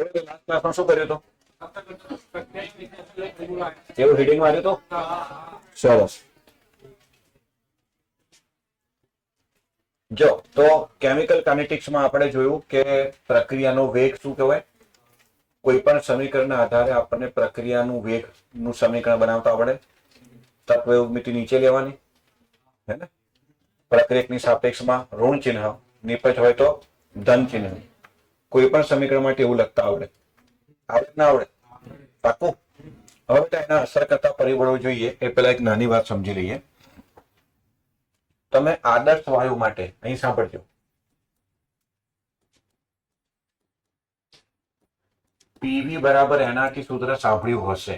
Last ક્લાસમાં શું કર્યું હતું? એવું હિડિંગ માર્યું હતું? સરસ. જો તો કેમિકલ કાઇનેટિક્સમાં આપણે જોયું કે પ્રક્રિયાનો વેગ શું કહેવાય? કોઈ પણ સમીકરણના આધારે આપણને પ્રક્રિયાનું વેગનું સમીકરણ બનાવતા આવડે. તત્વયોગ મિતિ નીચે લેવાની, હે ને? પ્રક્રિયકની સાપેક્ષમાં ઋણ ચિહ્ન, નિપજ હોય તો ધન ચિહ્ન. કોઈ પણ સમીકરણ માટે એવું લખતા આવડે. આવડે ના આવડે? પાકું? હવે એના અસર કરતા પરિબળો જોઈએ એ પહેલા એક નાની વાત સમજી લઈએ. તમે આદર્શ વાયુ માટે અહીં સાંભળજો. પીવી બરાબર એનાથી સૂત્ર સાંભળ્યું હશે.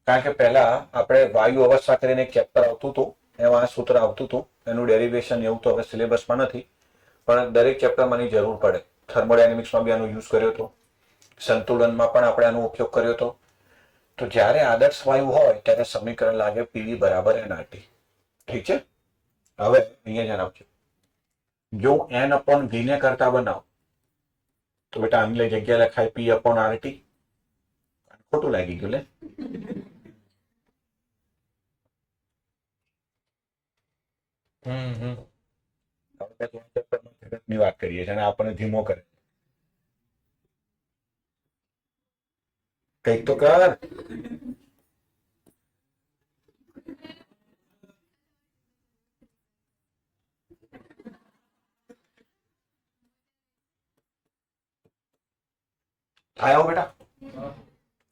કારણ કે પહેલા આપણે વાયુ અવસ્થા કરીને એક ચેપ્ટર આવતું હતું, એમાં આ સૂત્ર આવતું હતું. એનું ડેરિવેશન એવું તો હવે સિલેબસમાં નથી, પણ દરેક ચેપ્ટરમાં આની જરૂર પડે. થર્મોડાયનેમિક્સમાં બી આનો યુઝ કર્યો હતો, સંતુલનમાં પણ આપણે આનો ઉપયોગ કર્યો હતો. તો જ્યારે આદર્શ વાયુ હોય ત્યારે સમીકરણ લાગે પીવી બરાબર એનઆરટી. ઠીક છે? હવે અહીંયા ધ્યાન આપજો. જો n અપોન v ને કરતા બનાવો તો બેટા આની લઈ જગ્યા લખાય પી અપોન આરટી. ખોટું લાગી ગયું લે. ની વાત કરીએ છીએ અને આપણને ધીમો કરે. કઈક તો કર. થાય આવો બેટા?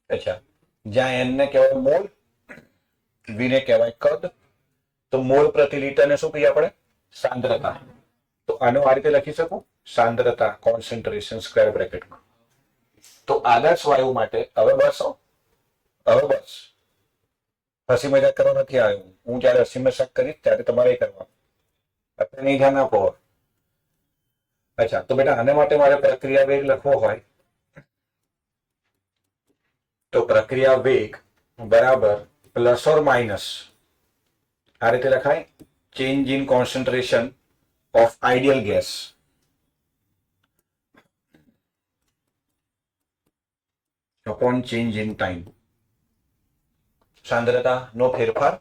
અચ્છા, જ્યાં n ને કહેવાય મોલ, v ને કહેવાય કદ, તો મોલ પ્રતિ લિટર ને શું કહીએ આપણે? સાંદ્રતા. તો આનો આ રીતે લખી શકું, સાંદ્રતા કોન્સન્ટ્રેશન સ્ક્વેર બ્રેકેટમાં. તો આદર્શ વાયુ માટે હવે બસ હસી મજાક કરવા નથી આવ્યો. હું જયારે હસી મજાક કરીશ ત્યારે તમારે કરવાનું. અત્યારે નહીં ધ્યાન આપો. અચ્છા, તો બેટા આને માટે મારે પ્રક્રિયા વેગ લખવો હોય તો પ્રક્રિયા વેગ બરાબર પ્લસ ઓર માઇનસ આ રીતે લખાય, change in concentration of ideal gas upon change in time. સાંદ્રતા નો ફેરફાર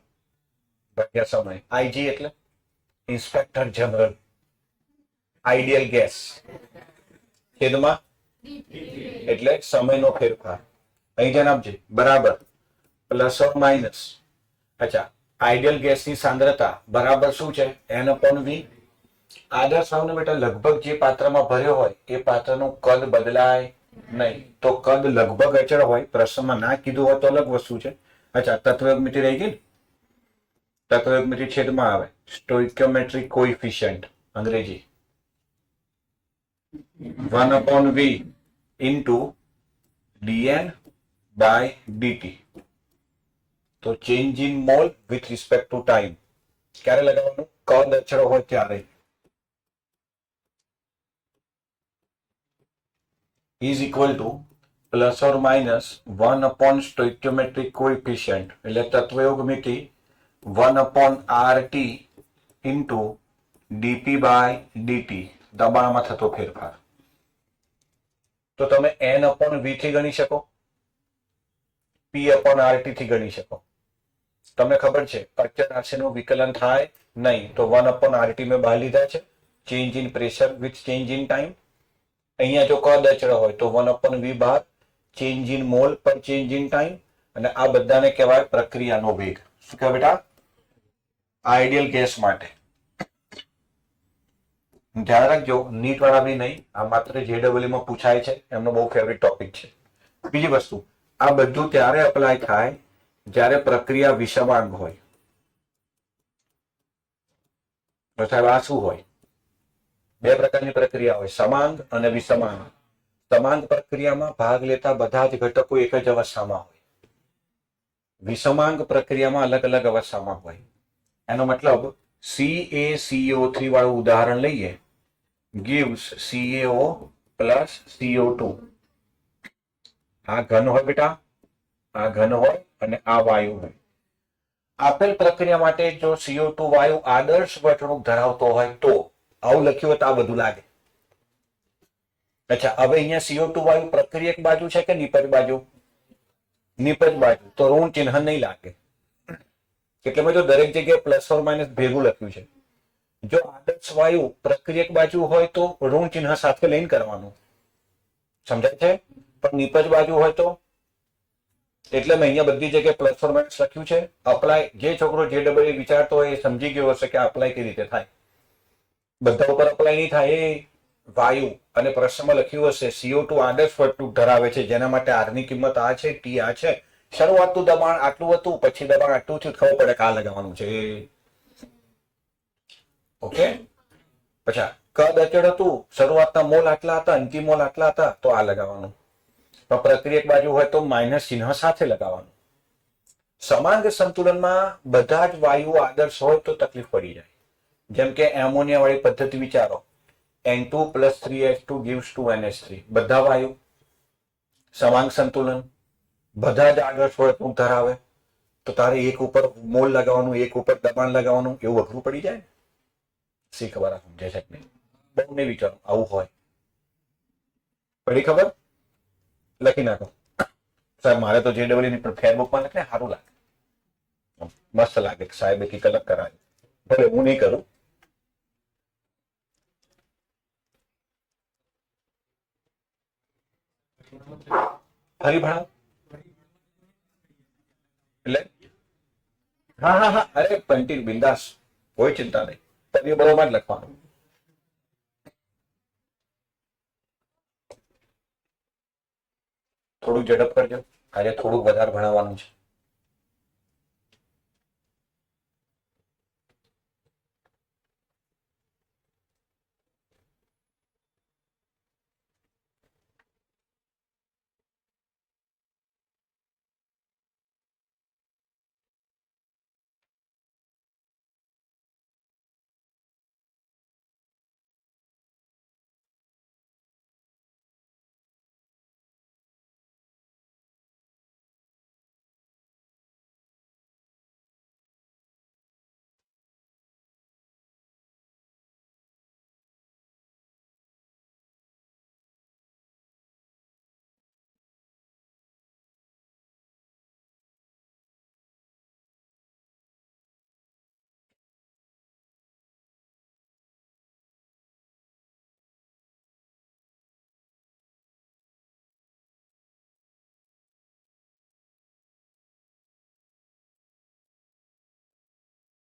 ભાગ્યા સમય. આઈજી એટલે ઇન્સ્પેક્ટર જનરલ આઈડિયલ ગેસ છેદમાં એટલે સમયનો ફેરફાર. અહીં ધ્યાન આપજે. બરાબર પ્લસ ઓર માઇનસ. અચ્છા, આઈડિયલ ગેસની સાંદ્રતા બરાબર શું છે? n અપોન વી. આદર્શ વાયુને બેટા લગભગ જે પાત્રમાં ભર્યો હોય એ પાત્રનું કદ બદલાય નહીં. તો કદ લગભગ અચળ હોય. પ્રશ્નમાં ના કીધું હોય તો અલગ વસ્તુ છે. અચ્છા, તત્વયોગ મિતિ રહી ગઈ. તત્વયોગ મિતિ છેદમાં આવે સ્ટોઇકિયોમેટ્રિક કોએફિશિયન્ટ અંગ્રેજી 1 upon v into dn by dt. તો change in mall with respect to time ક્યારે લગાવવાનું? કદ અચળ હોય ત્યારે. Is equal two plus or minus 1 upon stoichiometric coefficient એટલે તત્વયોગ મિતિ 1 upon RT into dp by dt દબાણમાં થતો ફેરફાર. તો તમે n upon v થી ગણી શકો, p upon RT થી ગણી શકો. તમને ખબર છે અચળ રાશિનું વિકલન થાય નહીં તો 1 upon RT મેં બહાર લીધા છે. Change in pressure with change in time. અહીંયા જો કદ અચળ હોય તો 1 upon v બહાર, ચેન્જ ઇન મોલ પર ચેન્જ ઇન ટાઈમ, અને આ બધાને કહેવાય પ્રક્રિયાનો વેગ. શું કહેવાય બેટા? આઈડિયલ ગેસ માટે. ધ્યાન રાખજો, નીટ વાળા બી નહીં, આ માત્ર JEE માં પૂછાય છે, એમનો બહુ ફેવરિટ ટોપિક છે. બીજી વસ્તુ, આ બધું ત્યારે અપ્લાય થાય જ્યારે પ્રક્રિયા વિષમાંગ હોય. તો સાહેબ આ શું હોય? બે પ્રકારની પ્રક્રિયા હોય, સમાંગ અને વિષમાંગ. સમાંગ પ્રક્રિયામાં ભાગ લેતા બધા જ ઘટકો એક જ અવસ્થામાં હોય. વિષમાંગ પ્રક્રિયામાં અલગ અલગ અવસ્થામાં હોય. એનો મતલબ CaCO3 વાળું ઉદાહરણ લઈએ, gives CaO plus CO2. આ ઘન હોય બેટા, આ ઘન હોય અને આ વાયુ હોય. આપેલ પ્રક્રિયા માટે જો CO2 વાયુ આદર્શ વર્તણૂક ધરાવતો હોય તો આવું લખ્યું હોય તો આ બધું લાગે. અચ્છા, હવે અહીંયા CO2 વાયુ પ્રક્રિયક બાજુ છે કે નિપજ બાજુ? નિપજ બાજુ, તો ઋણ ચિહ્ન નહીં લાગે. એટલે મેં તો દરેક જગ્યાએ પ્લસ ઓર માઇનસ ભેગું લખ્યું છે. જો આદર્શ વાયુ પ્રક્રિયક બાજુ હોય તો ઋણ ચિહ્ન સાથે લઈને કરવાનું, સમજાય છે? પણ નિપજ બાજુ હોય તો, એટલે મેં અહીંયા બધી જગ્યાએ પ્લસ ઓર માઇનસ લખ્યું છે. અપ્લાય, જે છોકરો જે ડબલ વિચારતો હોય એ સમજી ગયો હશે કે અપ્લાય કઈ રીતે થાય. બધા ઉપર અપ્લાય નહીં થાય. એ વાયુ અને પ્રશ્નમાં લખ્યું હશે CO2 આદર્શ વર્તણૂક ધરાવે છે, જેના માટે R ની કિંમત આ છે, T આ છે. શરૂઆતનું દબાણ આટલું હતું, પછી દબાણ આટલું થયું, ખબર પડે કે આ લગાવવાનું છે. ઓકે, પછી કદ અચળ હતું, શરૂઆતના મોલ આટલા હતા, અંતિમ મોલ આટલા હતા, તો આ લગાવવાનું. પણ પ્રક્રિયક બાજુ હોય તો માઇનસ ચિહ્ન સાથે લગાવવાનું. સમાંગ સંતુલનમાં બધા જ વાયુઓ આદર્શ હોય તો તકલીફ પડી જાય. જેમ કે એમોનિયા વાળી પદ્ધતિ વિચારો, N2 + 3H2 gives 2NH3. બધા વાયુ સમાંગ સંતુલન, બધા જ આદર્શ વર્તણૂક ધરાવે, તો તારે એક ઉપર મોલ લગાવવાનું, એક ઉપર દબાણ લગાવવાનું, એવું અઘરું પડી જાય. શી ખબર આ સમજે છે કે નહીં? બહુ નહીં વિચારો આવું હોય. પડી ખબર? લખી નાખો સાહેબ, મારે તો JEE ની પણ ફેરબુકમાં લખે સારું લાગે, મસ્ત લાગે. સાહેબ એક અલગ કરાવે, ભલે હું નહીં કરું. ફરી ભણાવ એટલે હા હા હા, અરે કન્ટિન્યુ બિંદાસ, કોઈ ચિંતા નહીં. પરિબળોમાં જ લખવાનું. થોડું ઝડપ કરજો, આજે થોડુંક વધારે ભણાવવાનું છે.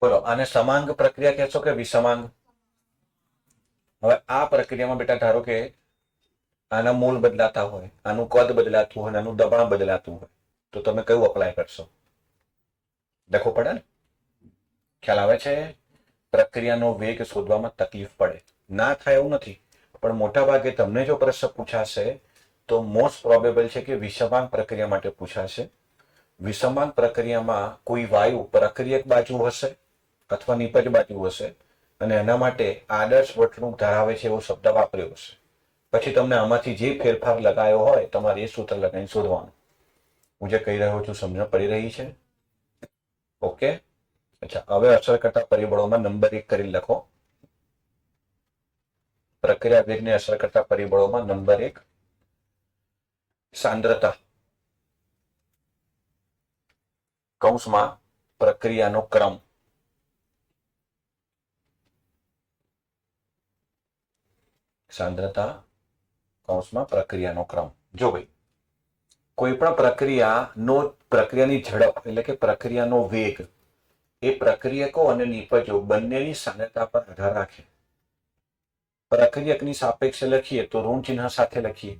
બોલો, આને સમાંગ પ્રક્રિયા કહેશો કે વિસમાંગ? હવે આ પ્રક્રિયામાં બેટા ધારો કે આના મૂળ બદલાતા હોય, આનું કદ બદલાતું હોય, આનું દબાણ બદલાતું હોય, તો તમે કયું અપ્લાય કરશો? દેખો પડે ને, ખ્યાલ આવે છે? પ્રક્રિયાનો વેગ શોધવામાં તકલીફ પડે. ના થાય એવું નથી, પણ મોટા ભાગે તમને જો પ્રશ્ન પૂછાશે તો મોસ્ટ પ્રોબેબલ છે કે વિષમાંગ પ્રક્રિયા માટે પૂછાશે. વિષમાંગ પ્રક્રિયામાં કોઈ વાયુ પ્રક્રિયક બાજુ હશે અથવા નિપજ બાજુ હશે, અને એના માટે આદર્શ વર્તણૂક ધરાવે છે એવો શબ્દ વાપર્યો હશે. પછી તમને આમાંથી જે ફેરફાર લગાયો હોય તમારે એ સૂત્ર લગાવીને શોધવાનું. હું જે કહી રહ્યો છું સમજણ પડી રહી છે? ઓકે, અચ્છા, હવે અસર કરતા પરિબળોમાં નંબર 1 કરી લખો. પ્રક્રિયા વેગને અસર કરતા પરિબળોમાં નંબર 1 સાંદ્રતા, કૌંસમાં પ્રક્રિયાનો ક્રમ. સાંદ્રતા કૌંસમાં પ્રક્રિયાનો ક્રમ. જો ભાઈ, કોઈ પણ પ્રક્રિયાની ઝડપ એટલે કે પ્રક્રિયાનો વેગ એ પ્રક્રિયકો અને નિપજો બંનેની સાંદ્રતા પર આધાર રાખે. પ્રક્રિયકની સાપેક્ષે લખીએ તો ઋણ ચિહ્ન સાથે લખીએ,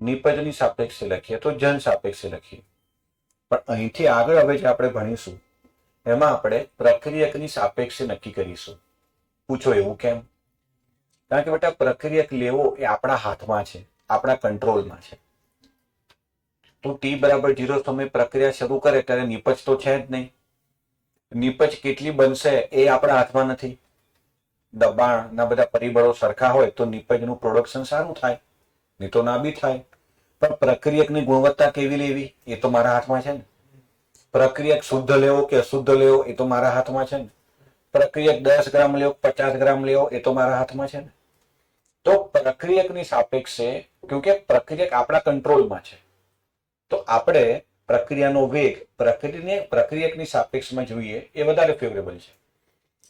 નિપજની સાપેક્ષે લખીએ તો ધન સાપેક્ષે લખીએ. પણ અહીંથી આગળ હવે જે આપણે ભણીશું એમાં આપણે પ્રક્રિયકની સાપેક્ષે નક્કી કરીશું. પૂછો એવું કેમ? કારણ કે બેટા પ્રક્રિયક લેવો એ આપણા હાથમાં છે, આપણા કંટ્રોલમાં છે. તો T = 0 સમય પ્રક્રિયા શરૂ કરે ત્યારે નિપજ તો છે જ નહીં. નિપજ કેટલી બનશે એ આપણા હાથમાં નથી. દબાણના બધા પરિબળો સરખા હોય તો નિપજનું પ્રોડક્શન સારું થાય, નહીં તો ના બી થાય. પણ પ્રક્રિયકની ગુણવત્તા કેવી લેવી એ તો મારા હાથમાં છે ને. પ્રક્રિયક શુદ્ધ લેવો કે અશુદ્ધ લેવો એ તો મારા હાથમાં છે ને. પ્રક્રિયક 10 ગ્રામ લેવો 50 ગ્રામ લેવો એ તો મારા હાથમાં છે ને. તો પ્રક્રિયકની સાપેક્ષે, કેમકે પ્રક્રિયક આપણા કંટ્રોલમાં છે, તો આપણે પ્રક્રિયાનો વેગ પ્રક્રિયકની સાપેક્ષમાં જોઈએ એ વધારે ફેવરેબલ છે.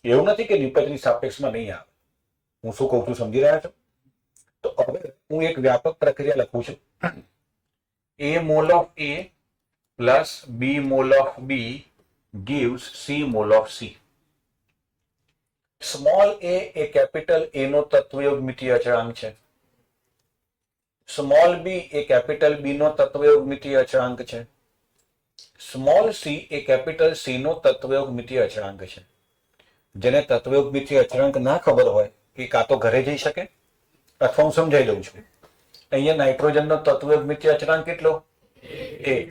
એવું નથી કે નિપજની સાપેક્ષમાં નહીં આવે. હું શું કહું છું સમજી રહ્યા છો? તો હવે હું એક વ્યાપક પ્રક્રિયા લખું છું. A mole of A plus B mole of B gives C mole of C. Small a A capital A નો તત્વયોગમિતીય અચળાંક છે. સ્મોલ b એ કેપિટલ B નો તત્વયોગમિતીય અચળાંક છે. સ્મોલ c એ કેપિટલ C નો તત્વયોગમિતીય અચળાંક છે. જેને તત્વયોગમિતીય અચળાંક ના ખબર હોય એ કાં તો ઘરે જઈ શકે અથવા હું સમજાઈ દઉં છું. અહીંયા નાઇટ્રોજનનો તત્વયોગમિતીય અચળાંક કેટલો? 1.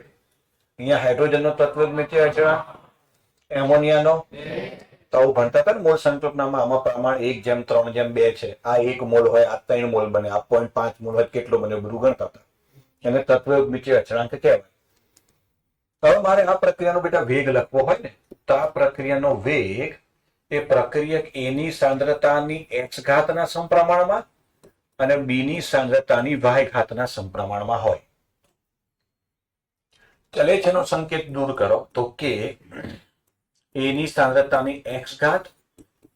અહીંયા હાઇડ્રોજનનો તત્વયોગમિતીય અચળાંક, એમોનિયાનો, તો આવું ભણતા હતા ને મોલ સંકલ્પનામાં, આમાં પ્રમાણ 1:3:2 છે. આ 1 મોલ હોય, આ 3 મોલ બને, આ 0.5 મોલ હોય, કેટલો બને બધું ગણતા હતા. એને તત્વયોગમિતીય અચળાંક કહેવાય. હવે મારે આ પ્રક્રિયાનો બેટા વેગ લખવો હોય ને, તો આ પ્રક્રિયાનો વેગ એ પ્રક્રિયક A ની સાંદ્રતાની x ઘાતના સમપ્રમાણમાં અને B ની સાંદ્રતાની y ઘાતના સમપ્રમાણમાં હોય. ચલેચનો સંકેત દૂર કરો તો કે A ની સાંદ્રતાની x ઘાત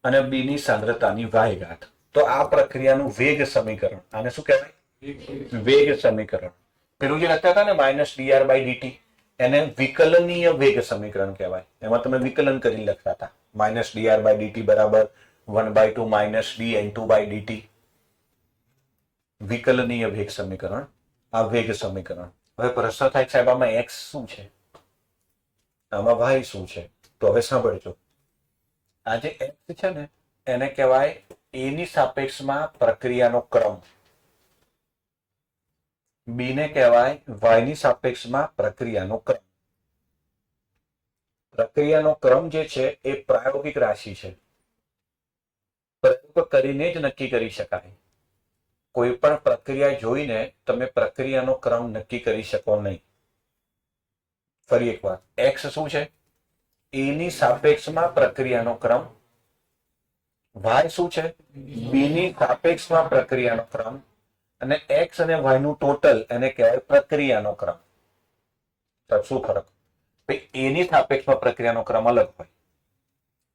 અને B ની સાંદ્રતાની y ઘાત. તો આ પ્રક્રિયાનું વેગ સમીકરણ, આને શું કહેવાય? વેગ સમીકરણ. પેલું જે લખતા હતા ને -dr/dt, એને વિકલનીય વેગ સમીકરણ કહેવાય. એમાં તમે વિકલન કરી લખતા હતા. -dr/dt બરાબર 1/2 - dn2/dt. વિકલનીય વેગ સમીકરણ, આ વેગ સમીકરણ. હવે પ્રશ્ન થાય સાહેબ આમાં x શું છે, આમાં y શું છે? તો હવે સાંભળજો. આ જે x છે ને એને કહેવાય A ની સાપેક્ષમાં પ્રક્રિયાનો ક્રમ, B ને કહેવાય y ની સાપેક્ષમાં પ્રક્રિયાનો ક્રમ. પ્રક્રિયાનો ક્રમ જે છે એ પ્રાયોગિક રાશિ છે, પ્રયોગ કરીને જ નક્કી કરી શકાય. કોઈ પણ પ્રક્રિયા જોઈને તમે પ્રક્રિયાનો ક્રમ નક્કી કરી શકો નહીં. ફરી એકવાર, x શું છે? A ની સાપેક્ષમાં પ્રક્રિયાનો ક્રમ. y શું છે? B ની સાપેક્ષમાં પ્રક્રિયાનો ક્રમ. અને x અને y નું ટોટલ એને કહેવાય પ્રક્રિયાનો ક્રમ. શું ફરક? A ની સાપેક્ષમાં પ્રક્રિયાનો ક્રમ અલગ હોય,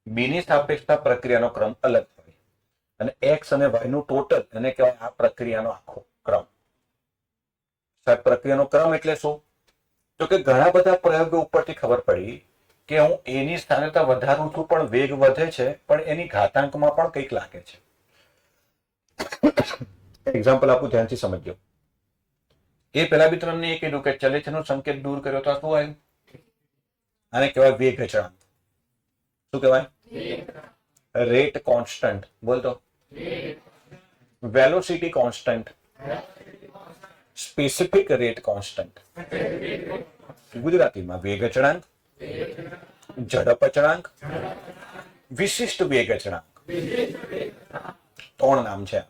B ની સાપેક્ષમાં પ્રક્રિયાનો ક્રમ અલગ હોય, અને x અને y નું ટોટલ એને કહેવાય આ પ્રક્રિયાનો આખો ક્રમ. સાહેબ પ્રક્રિયાનો ક્રમ એટલે શું? તો કે ઘણા બધા પ્રયોગો ઉપરથી ખબર પડી કે હું A ની સાંદ્રતા વધારું છું પણ વેગ વધે છે, પણ એની ઘાતાંકમાં પણ કંઈક લાગે છે. એક્ઝામ્પલ આપું, ધ્યાનથી સમજજો. એ પેલા બી તમને એ કીધું કે ચલેચનો સંકેત દૂર કર્યો તો શું આવ્યું? આને કહેવાય વેગ અચળાંક. શું કહેવાય? Rate constant. બોલતો. Velocity constant, specific rate constant. ગુજરાતીમાં વેગ અચળાંક, ઝડપ અચળાંક, વિશિષ્ટ વેગ અચળાંક, 3 નામ છે.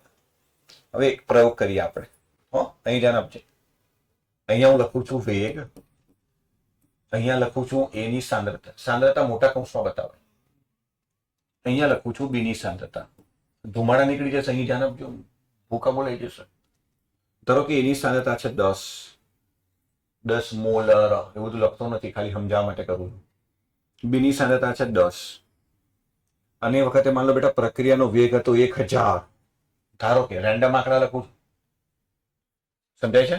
હવે એક પ્રયોગ કરીએ આપણે. અહીં ધ્યાન આપજે. અહીંયા હું લખું છું વેગ, અહીંયા લખું છું A ની સાંદ્રતા. સાંદ્રતા મોટા કૌંસમાં બતાવે. અહીંયા લખું છું B ની સાંદ્રતા. ધુમાડા નીકળી જશે, અહીં ધ્યાન આપજો, ભૂકા બોલાઈ જશે. ધારો કે A ની સાંદ્રતા છે 10 મોલર, એવું બધું લખતો નથી, ખાલી સમજાવવા માટે કરું છું. B ની સાંદ્રતા છે 10, અને એ વખતે માન લો બેટા પ્રક્રિયાનો વેગ હતો 1000. ધારો કે રેન્ડમ આંકડા લખું છું. સમજાય છે?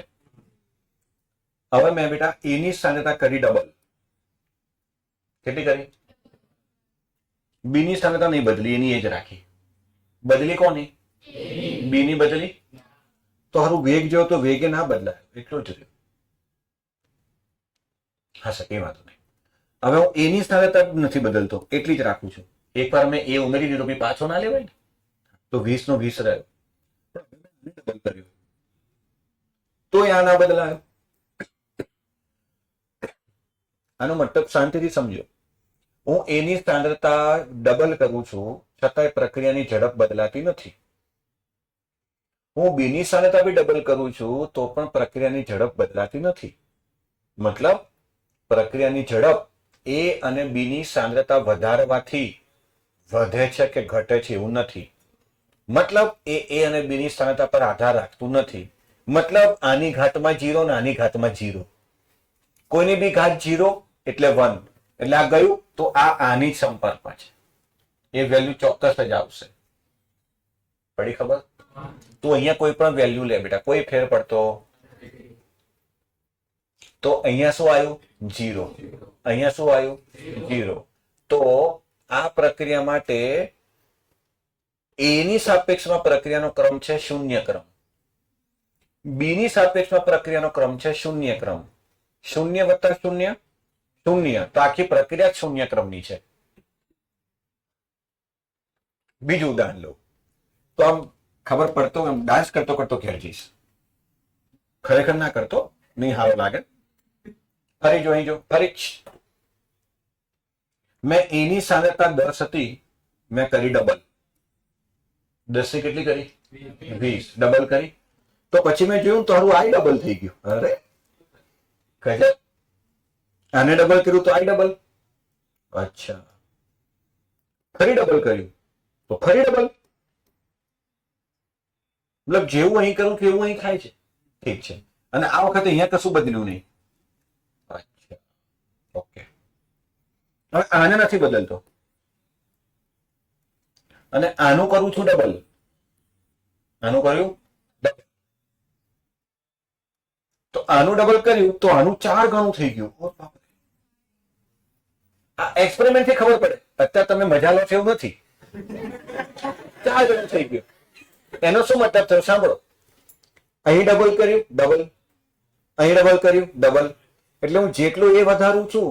હવે મેં બેટા A ની સાંદ્રતા કરી ડબલ. કેટલી કરી? B ની સાંદ્રતા નહીં બદલી, એની એ જ રાખી. બદલી કોની? B ની બદલી. તો હારું વેગ જો તો વેગે ના બદલાય, એટલું જ રહ્યું. હા સર, એ વાંધો નહીં. હવે હું A ની સાંદ્રતા નથી બદલતો, એટલી જ રાખું છું. એકવાર મેં A ઉમેરી દીધો, પછી પાછો ના લેવાય ને. તો 20 નો 20 રહ્યો. ડબલ કર્યો તો આ ના બદલાયો. આનો મતલબ શાંતિથી સમજો. હું A ની સાંદ્રતા ડબલ કરું છું, છતાંય પ્રક્રિયાની ઝડપ બદલાતી નથી. હું B ની સાંદ્રતા બી ડબલ કરું છું, તો પણ પ્રક્રિયાની ઝડપ બદલાતી નથી. મતલબ પ્રક્રિયાની ઝડપ A અને B ની સાંદ્રતા વધારવાથી વધે છે કે ઘટે છે એવું નથી. મતલબ એ અને બી ની સાંદ્રતા પર આધાર રાખતું નથી. મતલબ આની ઘાતમાં 0 ને આની ઘાતમાં 0. કોઈની બી ઘાત 0 એટલે 1. એટલે આ ગયું તો આ આની જ સંપર્કમાં છે. એ વેલ્યુ ચોક્કસ જ આવશે. પડી ખબર? તો અહીંયા કોઈ પણ વેલ્યુ લે બેટા, કોઈ ફેર પડતો તો અહીંયા શું આવ્યું? 0. અહીંયા શું આવ્યું? 0. તો આ પ્રક્રિયા માટે એ ની સાપેક્ષમાં પ્રક્રિયાનો ક્રમ છે શૂન્ય ક્રમ. બી ની સાપેક્ષમાં પ્રક્રિયાનો ક્રમ છે શૂન્ય ક્રમ. 0 વત્તા 0 0. તો આખી પ્રક્રિયા જ શૂન્ય ક્રમની છે. બીજું ઉદાહરણ લો તો આમ ખબર પડતો એમ ડાન્સ કરતો કરતો ઘેર જઈશ. ખરેખર ના કરતો, નહીં સારો લાગે. ફરી જો અહીં જો, ફરી મેં એની સાંદ્રતા 10 હતી, મેં કરી ડબલ. 10 ની કેટલી કરી? 20. ડબલ કરી તો પછી મેં જોયું તો હારું આઈ ડબલ થઈ ગયું. અરે ગજબ. આને ડબલ કર્યું તો આઈ ડબલ. અચ્છા, ફરી ડબલ કર્યું તો ફરી ડબલ. મતલબ જેવું અહીં કરું કેવું અહીં થાય છે. ઠીક છે. અને આ વખતે અહીંયા કશું બદલ્યું નહીં. અચ્છા, ઓકે. હવે આને નથી બદલતો અને આનું કરું છું ડબલ. આનું કર્યું ડબલ. તો આનું ડબલ કર્યું તો આનું 4 ગણું થઈ ગયું. આ એક્સપેરિમેન્ટ થી ખબર પડે. અત્યારે તમે મજા લો છો એવું નથી. 4 ગણું થઈ ગયું. એનો શું મતલબ થયો સાંભળો. અહીં ડબલ કર્યું ડબલ, અહીં ડબલ કર્યું ડબલ. એટલે હું જેટલું એ વધારું છું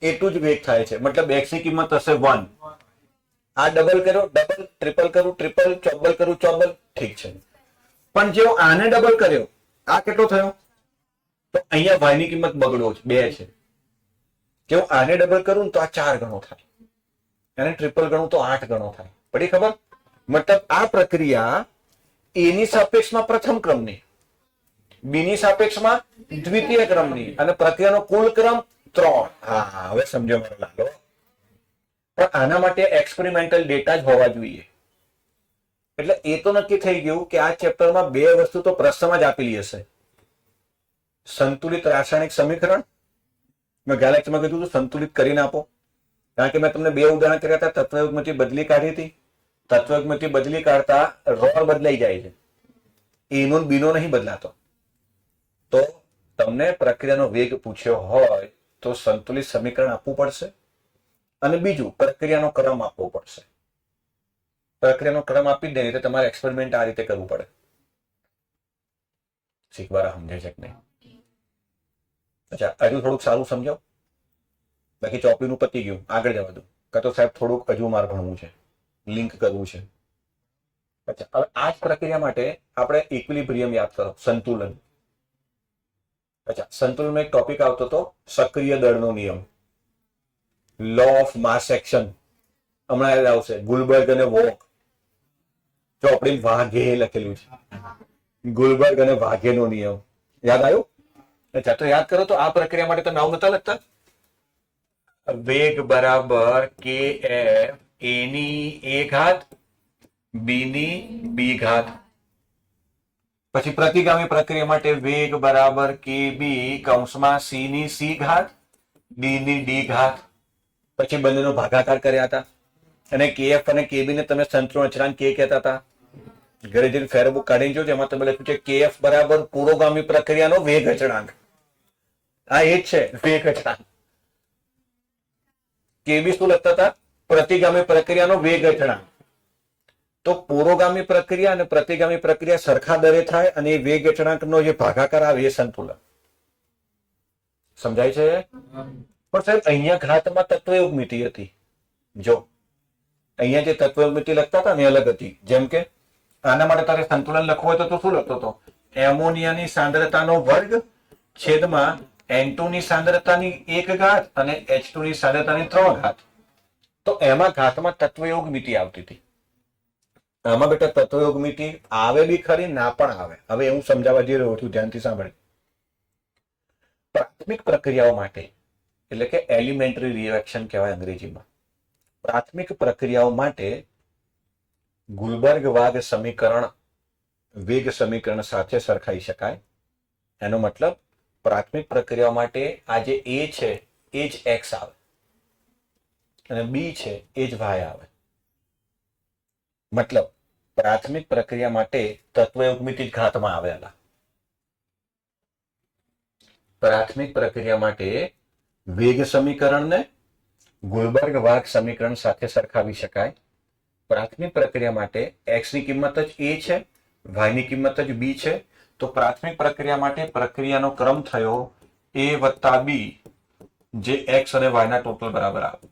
એટલું જ વેગ થાય છે. મતલબ એક્સ ની કિંમત હશે 1. આ ડબલ કર્યો ડબલ, ટ્રિપલ કરું ટ્રિપલ, ચોબલ કરું ચોબલ. ઠીક છે. પણ જેવો આને ડબલ કર્યો, આ કેટલો થયો? તો અહીંયા વાય ની કિંમત બગડો છે, 2 છે. જેવું આને ડબલ કરું ને તો આ 4 ગણો થાય, અને ટ્રિપલ ગણું તો 8 ગણો થાય. પડી ખબર? મતલબ આ પ્રક્રિયા એ ની સાપેક્ષમાં પ્રથમ ક્રમની, બી ની સાપેક્ષમાં દ્વિતીય ક્રમની, અને પ્રક્રિયાનો કુલ ક્રમ 3. હા, હવે સમજો મારો લાલો. પણ આના માટે એક્સપેરિમેન્ટલ ડેટા જ હોવા જોઈએ. એટલે એ તો નક્કી થઈ ગયું કે આ ચેપ્ટરમાં 2 વસ્તુ તો પ્રશ્નમાં જ આપેલી હશે. સંતુલિત રાસાયણિક સમીકરણ મેં ગયા લેક્ચરમાં કીધું હતું સંતુલિત કરીને આપો. કારણ કે મેં તમને 2 ઉદાહરણ કર્યા હતા. તત્વયુગ્મથી બદલી કાઢી હતી. તત્વયુગ્મથી બદલી કાઢતા રોલ બદલાઈ જાય છે, એનો બીનો નહીં બદલાતો. તો તમને પ્રક્રિયાનો વેગ પૂછ્યો હોય તો સંતુલિત સમીકરણ આપવું પડશે, અને બીજું પ્રક્રિયાનો ક્રમ આપવો પડશે. પ્રક્રિયાનો ક્રમ આપી દે એટલે તમારે એક્સપેરિમેન્ટ આ રીતે કરવું પડે. શીખવાના સમજે છે કે નહીં? અચ્છા, હજુ થોડુંક સારું સમજાવ. બાકી ચોપડીનું પતી ગયું, આગળ જવા દો. કાં તો સાહેબ થોડુંક હજુ મારે ભણવું છે, લિંક કરવું છે. અચ્છા, હવે આ જ પ્રક્રિયા માટે આપણે ઇક્વિલિબ્રિયમ યાદ કરો, સંતુલન. અચ્છા, સંતુલનમાં એક ટોપિક આવતો હતો સક્રિય દળનો નિયમ, લો ઓફ માસ એક્શન. હમણાં યાદ આવશે, ગુલબર્ગ અને વોક. ચોપડી વાઘે લખેલું છે, ગુલબર્ગ અને વાઘેનો નિયમ. યાદ આવ્યું? અચ્છા, તો યાદ કરો તો આ પ્રક્રિયા માટે તો નામ નતા લખતા. વેગ બરાબર કે એફ એ ની એ ઘાત બી ની બી ઘાત. પછી પ્રતિગામી પ્રક્રિયા માટે વેગ બરાબર કે બી કૌંસમાં સી ની સી ઘાત ડી ની ડી ઘાત. પછી બંનેનો ભાગાકાર કર્યા હતા, અને કેએફ અને કેબી ને તમે સંતુલન અચળાંક કે કહેતા હતા. ઘરે જઈને ફેરબુક કાઢીને જોજો, એમાં તમે લખ્યું છે કેએફ બરાબર પુરોગામી પ્રક્રિયાનો વેગ અચળાંક. આ એ જ છે વેગ અચળાંક. કેબી શું લખતા હતા? પ્રતિગામી પ્રક્રિયાનો વેગ અચળાંક. તો પુરોગામી પ્રક્રિયા અને પ્રતિગામી પ્રક્રિયા સરખા દરે થાય, અને એ વેગ અચળાંકનો જે ભાગાકાર આવે એ સંતુલન. સમજાય છે? પણ સાહેબ અહીંયા ઘાતમાં તત્વયુગ્મિતિ હતી. જો અહીંયા જે તત્વયુગ્મિતિ લખતા હતા ને અલગ હતી. જેમ કે આના માટે તારે સંતુલન લખવું હોય તો શું લખતો હતો? એમોનિયાની સાંદ્રતાનો વર્ગ છેદમાં N2 ની સાંદ્રતાની 1 ઘાત અને H2 ની સાંદ્રતાની 3 ઘાત. તો એમાં ઘાતમાં તત્વયુગ્મિતિ આવતી હતી. આમાં બેટા તત્વયુગ્મિતિ આવે બી ખરી, ના પણ આવે. હવે હું સમજાવવા જઈ રહ્યો છું, ધ્યાનથી સાંભળે. પ્રાથમિક પ્રક્રિયાઓ માટે, એટલે કે એલિમેન્ટરી રિએક્શન કહેવાય અંગ્રેજીમાં. પ્રાથમિક પ્રક્રિયાઓ માટે ગુલબર્ગ વાગ સમીકરણ વેગ સમીકરણ સાથે સરખાઈ શકાય. એનો મતલબ પ્રાથમિક પ્રક્રિયા માટે આ જે એ છે એ જ એક્સ આવે અને બી છે એ જ વાય આવે. મતલબ પ્રાથમિક પ્રક્રિયા માટે તત્વયુગ્મિતિ ઘાતમાં આવેલા. પ્રાથમિક પ્રક્રિયા માટે વેગ સમીકરણને ગુલબર્ગ વાગ સમીકરણ સાથે સરખાવી શકાય. પ્રાથમિક પ્રક્રિયા માટે એક્સ ની કિંમત જ એ છે, વાય ની કિંમત જ બી છે. તો પ્રાથમિક પ્રક્રિયા માટે પ્રક્રિયાનો ક્રમ થયો એ વત્તા બી, જે એક્સ અને વાય ના ટોટલ બરાબર આવે.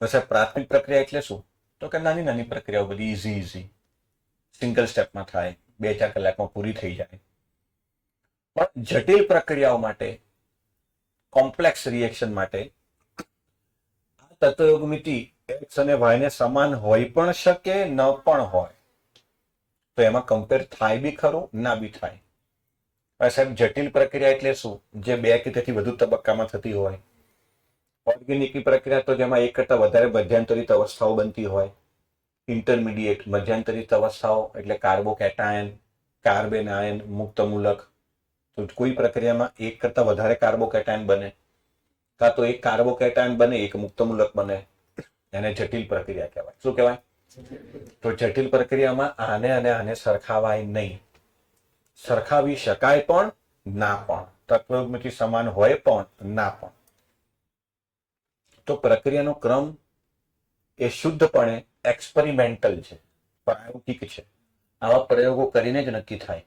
પછી પ્રાથમિક પ્રક્રિયા એટલે શું? તો કે નાની નાની પ્રક્રિયાઓ બધી ઈઝી સિંગલ સ્ટેપમાં થાય, 2-4 કલાકમાં પૂરી થઈ જાય. પણ જટિલ પ્રક્રિયાઓ માટે, કોમ્પ્લેક્સ રિએક્શન માટે આ તત્વયુગ્મિતિ એક્સ અને વાય ને સમાન હોઈ પણ શકે, ન પણ હોય. તો એમાં કમ્પેર થાય બી ખરું, ના બી થાય. સાહેબ જટિલ પ્રક્રિયા એટલે શું? જે 2 કે તેથી વધુ તબક્કામાં થતી હોય. ઓર્ગેનિક પ્રક્રિયા તો જેમાં એક કરતા વધારે મધ્યાંતરિત અવસ્થાઓ બનતી હોય. ઇન્ટરમીડિયેટ મધ્યાંતરિત અવસ્થાઓ એટલે કાર્બોકેટાયન, કાર્બેન આયન, મુક્ત મૂલક. તો કોઈ પ્રક્રિયામાં એક કરતા વધારે કાર્બોકેટાયન બને, કાં તો એક કાર્બોકેટાયન બને, એક મુક્ત મૂલક બને, એને જટિલ પ્રક્રિયા કહેવાય. શું કહેવાય? તો જટિલ પ્રક્રિયામાં આને અને આને સરખાવાય નહીં. સરખાવી શકાય પણ, ના પણ. તત્વયુગ્મિતિ સમાન હોય પણ, ના પણ. તો પ્રક્રિયાનો ક્રમ એ શુદ્ધપણે એક્સપેરિમેન્ટલ છે, પ્રાયોગિક છે. આવા પ્રયોગો કરીને જ નક્કી થાય.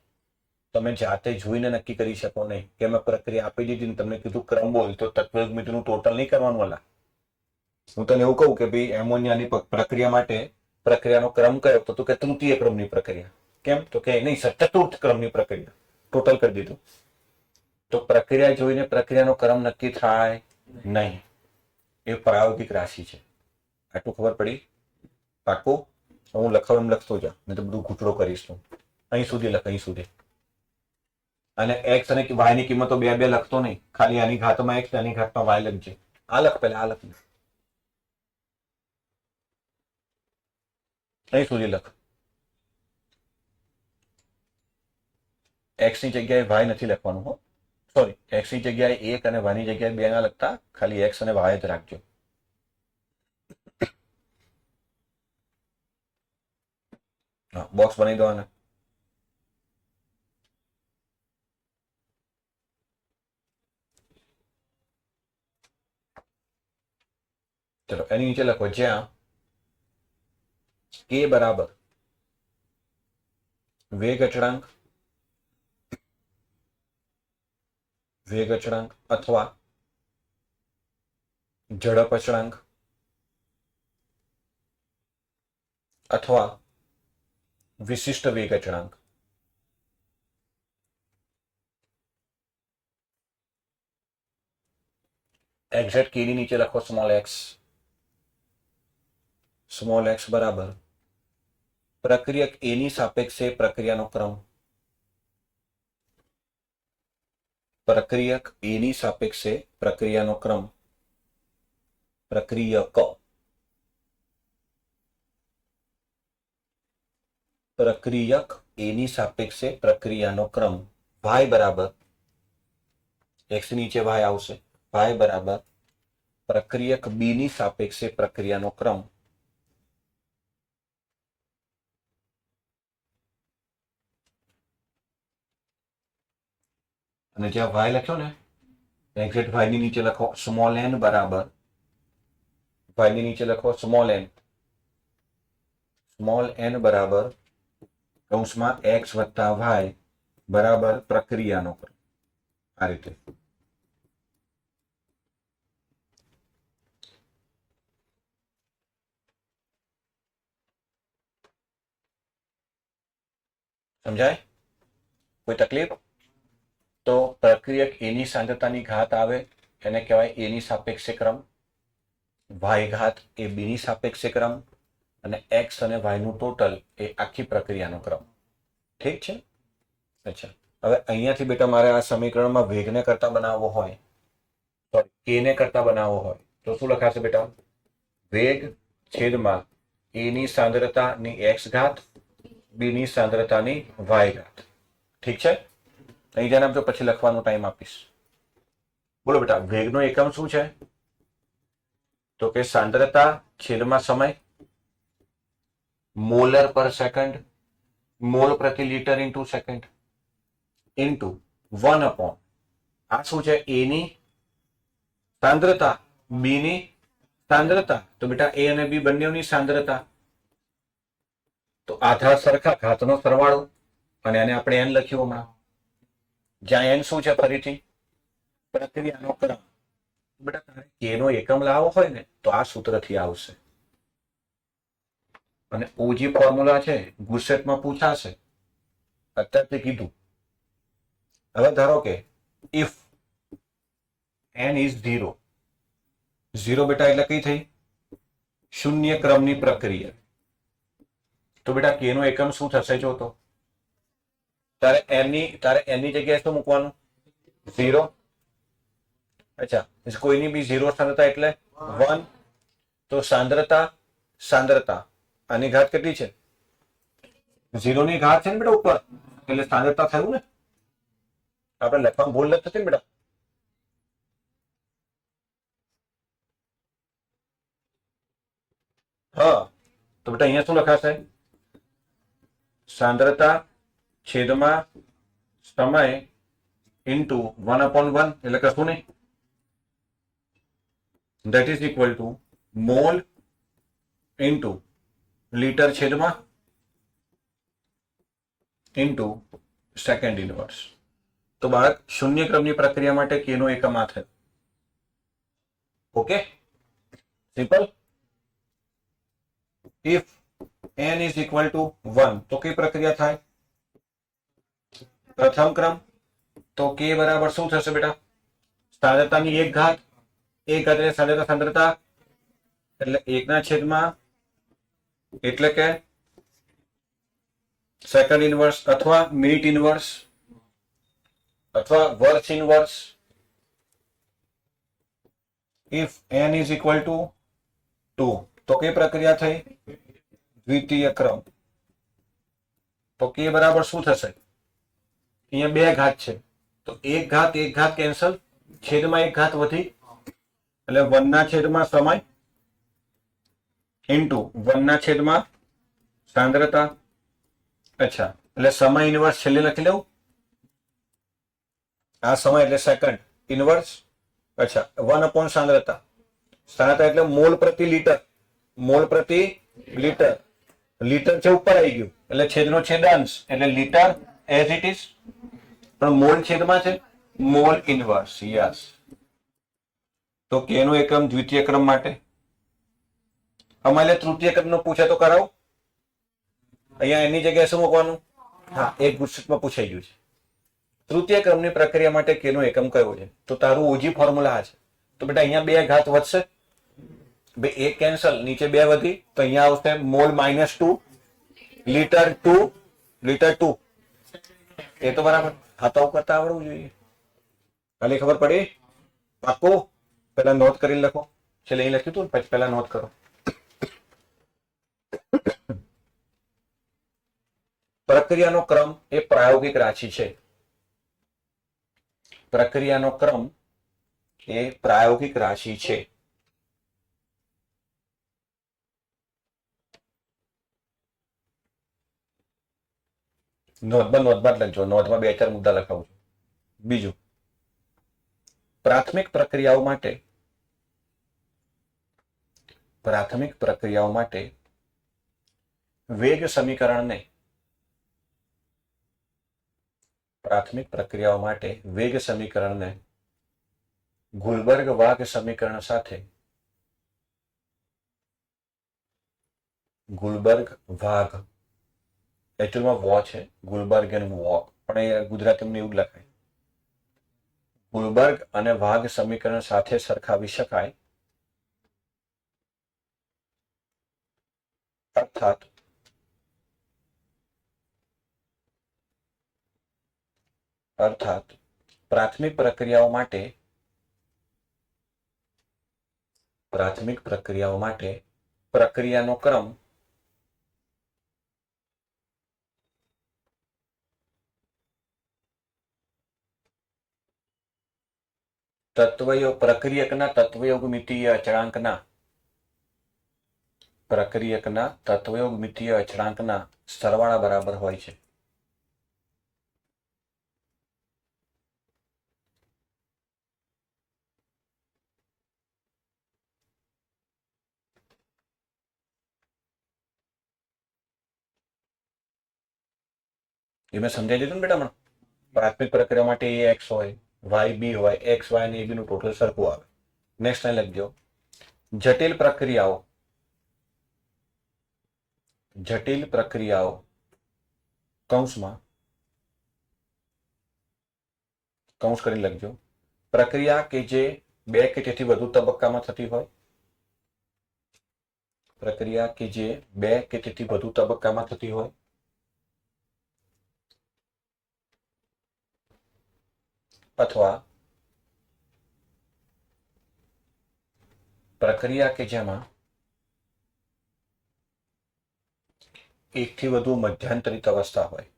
તમે જાતે જોઈને નક્કી કરી શકો નહીં કે મેં પ્રક્રિયા આપી દીધી ને તમને કીધું ક્રમ બોલ, તો તત્વયુગ્મિતિનું ટોટલ નહીં કરવાનું. અલા હું તને એવું કહું કે ભાઈ એમોનિયાની પ્રક્રિયા માટે પ્રક્રિયાનો ક્રમ કયો, તો તું કે તૃતીય ક્રમની પ્રક્રિયા. કેમ? તો કે નહીં સર, ચતુર્થ ક્રમની પ્રક્રિયા. ટોટલ કરી દીધું. તો પ્રક્રિયા જોઈને પ્રક્રિયાનો ક્રમ નક્કી થાય નહીં. એ પ્રાયોગિક રાશિ છે. આટલું ખબર પડી? પાકું? હું લખાવ એમ લખતો જા, નહીં તો બધું ઘૂંટડો કરીશ તું. અહીં સુધી લખ, અહીં સુધી. અને એક્સ અને વાય ની કિંમતો 2 લખતો નહીં. ખાલી આની ઘાતમાં એક્સ, આની ઘાતમાં વાય લખજે. આ લખ પહેલા, આ લખ. અહીં સુધી લખ. એક્સ ની જગ્યાએ વાય નથી લખવાનું. હો સોરી, એક્સ ની જગ્યાએ 1 અને વાય ની જગ્યાએ 2 ના લખતા, ખાલી એક્સ અને વાય જ રાખજો. હા, બોક્સ બનાવી દો આને. ચલો એની નીચે લખો જ્યાં કે બરાબર વેગ અચળાંક અથવા ઝડપ અચળાંક અથવા વિશિષ્ટ વેગ અચળાંક. એક્ઝેક્ટ કે ની નીચે લખો સ્મોલ એક્સ બરાબર પ્રક્રિયક એ ની સાપેક્ષે પ્રક્રિયાનો ક્રમ. પ્રક્રિયક એ ની સાપેક્ષે પ્રક્રિયાનો ક્રમ. પ્રક્રિયક એ ની સાપેક્ષે પ્રક્રિયાનો ક્રમ. y બરાબર x નીચે y આવશે. y બરાબર પ્રક્રિયક બી ની સાપેક્ષે પ્રક્રિયાનો ક્રમ. અને જ્યાં y લખ્યો ને એક્ઝેક્ટ y ની નીચે લખો સ્મોલ n બરાબર y ની નીચે લખો સ્મોલ n બરાબર કૌંસમાં x વત્તા y બરાબર પ્રક્રિયાનો ક્રમ. આ રીતે. સમજાય? કોઈ તકલીફ? તો પ્રક્રિયક એની સાંદ્રતાની ઘાત આવે એને કહેવાય એની સાપેક્ષે ક્રમ. y ઘાત એ બીની સાપેક્ષે ક્રમ. અને x અને y નું ટોટલ એ આખી પ્રક્રિયાનો ક્રમ. ઠીક છે? અચ્છા, હવે અહીંયાથી બેટા મારે આ સમીકરણમાં વેગને કરતા બનાવવો હોય, સોરી, k ને કરતા બનાવવો હોય તો શું લખાશે બેટા? વેગ છેદમાં એ ની સાંદ્રતાની x ઘાત, બી ની સાંદ્રતાની y ઘાત. ઠીક છે? અહીં ધ્યાન આપજો, પછી લખવાનો ટાઈમ આપીશ. બોલો બેટા, વેગનો એકમ શું છે? તો કે સાંદ્રતા છેદમાં સમય, મોલર પર સેકન્ડ, મોલ પ્રતિ litre into second, into 1 upon આ શું છે? એ ની સાંદ્રતા, બી ની સાંદ્રતા. તો બેટા એ અને બી બંનેની સાંદ્રતા. તો આધાર સરખા, ઘાતનો સરવાળો, અને આને આપણે એન લખ્યું હમણાં. જ્યાં એન શું છે? ફરીથી પ્રક્રિયાનો ક્રમ. બેટા તારે કે નો એકમ લાવવો હોય ને તો આ સૂત્રથી આવશે. અને ઓજી ફોર્મ્યુલા છે, ગુસેટમાં પૂછાશે, અત્યારે કીધું. હવે ધારો કે ઇફ n ઇઝ 0, 0 બેટા એટલે કઈ થઈ? શૂન્ય ક્રમની પ્રક્રિયા. તો બેટા કે નો એકમ શું થશે? જો તો તારે n ની જગ્યાએ શું મૂકવાનું? 0. અચ્છા, કોઈની બી 0 સાંદ્રતા એટલે 1. તો સાંદ્રતા આની ઘાત કેટલી છે? 0 ની ઘાત છે ને બેટા ઉપર, એટલે સાંદ્રતા થયું ને. આપણે લખવામાં ભૂલ નથી થતી ને બેટા? હા, તો બેટા અહીંયા શું લખાશે? સાંદ્રતા છેદમાં સમય ઇન્ટુ 1/1, એટલે કશું નહીં. that is equal to mall into litre છેદમાં ઇન્ટુ સેકન્ડ ઇનવર્સ. તો બાળક શૂન્ય ક્રમની પ્રક્રિયા માટે કે નો એકમ આ થયો. Okay, simple. If n is equal to 1, તો કઈ પ્રક્રિયા થાય? પ્રથમ ક્રમ. તો k બરાબર શું થશે બેટા? સાંદ્રતાની એક ઘાત એટલે સાંદ્રતા, એટલે 1/, એટલે કે સેકન્ડ ઇનવર્સ અથવા મિનિટ ઇનવર્સ અથવા વર્ષ inverse. If n is equal to 2, તો કઈ પ્રક્રિયા થઈ? દ્વિતીય ક્રમ. તો k બરાબર શું થશે? અહીંયા બે ઘાત છે, તો એક ઘાત કેન્સલ, છેદમાં એક ઘાત વધી, એટલે 1/, સમય ઇન્ટુ 1/, સાંદ્રતા. અચ્છા, એટલે સમય ઇનવર્સ છેલ્લે લખી લઉં. આ સમય એટલે સેકન્ડ ઇનવર્સ. અચ્છા, 1 સાંદ્રતા. સાંદ્રતા એટલે મોલ પ્રતિ લીટર. મોલ પ્રતિ લીટર. લીટર છે ઉપર આવી ગયું, એટલે છેદનો છેદાંશ, એટલે લીટર એઝ ઇટ ઇઝ. પણ મોલ છેદમાં છે, મોલ ઇનવર્સ. યસ. તો કે નો એકમ દ્વિતીય ક્રમ માટે. અમારે તૃતીય ક્રમનો પૂછે તો કરાવો. અહીંયા એની જગ્યાએ શું મૂકવાનું? હા, એક ગુસ્સેટમાં પૂછાઈ ગયું છે. તૃતીય ક્રમની પ્રક્રિયા માટે કે નો એકમ કયો છે? તો તારું ઓજી ફોર્મ્યુલા આ છે. તો બેટા અહીંયા બે ઘાત વધશે, બે એક કેન્સલ, નીચે બે વધી, તો અહીંયા આવશે મોલ -2, લીટર 2. એ તો બરાબર હાથો કરતા આવડવું જોઈએ. ખાલી ખબર પડી? પાક્કું? પેલા નોટ કરી લખો. છેલ્લે અહીં લખ્યું હતું, પછી પેલા નોટ કરો. પ્રક્રિયાનો ક્રમ એ પ્રાયોગિક રાશિ છે. પ્રક્રિયાનો ક્રમ એ પ્રાયોગિક રાશિ છે. નોંધમાં લખજો. નોંધમાં 2-4 મુદ્દા લખાવું છું. બીજું, પ્રાથમિક પ્રક્રિયાઓ માટે વેગ સમીકરણને ગુલબર્ગ-વાગ સમીકરણ સાથે ગુલબર્ગ-વાગ, એકચ્યુઅલમાં વો છે, ગુલબર્ગ અને વો, પણ એ ગુજરાતીમાં એવું લખાય. ગુલબર્ગ અને વાગ સમીકરણ સાથે સરખાવી શકાય, અર્થાત પ્રાથમિક પ્રક્રિયાઓ માટે પ્રક્રિયાનો ક્રમ પ્રક્રિયકના તત્વયોગ મિતીય અચળાંકના સરવાળા બરાબર હોય છે. એ મેં સમજાવી દીધું ને બેટા હમણાં. પ્રાથમિક પ્રક્રિયા માટે એ એક્સ હોય, વાય બી હોય, એક્સ વાય અને એ બી નું ટોટલ સરખું આવે. નેક્સ્ટ લાઈન લખજો. જટિલ પ્રક્રિયાઓ કૌંસમાં કૌંસ કરીને લખજો. પ્રક્રિયા કે જે બે કે તેથી વધુ તબક્કામાં થતી હોય, પ્રક્રિયા કે જે બે કે તેથી વધુ તબક્કામાં થતી હોય, અથવા પ્રક્રિયા કે જેમાં એકથી વધુ મધ્યાંતરિત અવસ્થા હોય,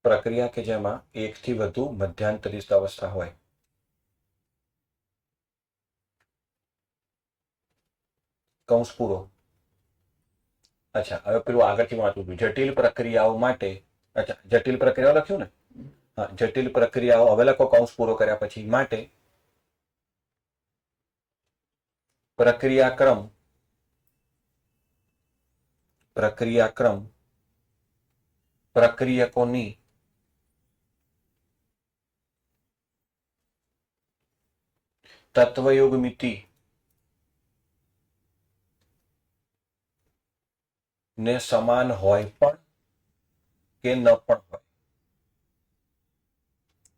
પ્રક્રિયા કે જેમાં એકથી વધુ મધ્યાંતરિત અવસ્થા હોય. કૌંસ પૂરો. અચ્છા, હવે પેલું આગળથી વાંચું છું. જટિલ પ્રક્રિયાઓ માટે, અચ્છા જટિલ પ્રક્રિયાઓ લખ્યું ને? હા, જટિલ પ્રક્રિયાઓ હવે લખો કૌંસ પૂરો કર્યા પછી. માટે પ્રક્રિયાક્રમ પ્રક્રિયકોની તત્વયોગ મિતિ ને સમાન હોય પણ કે ન પણ હોય,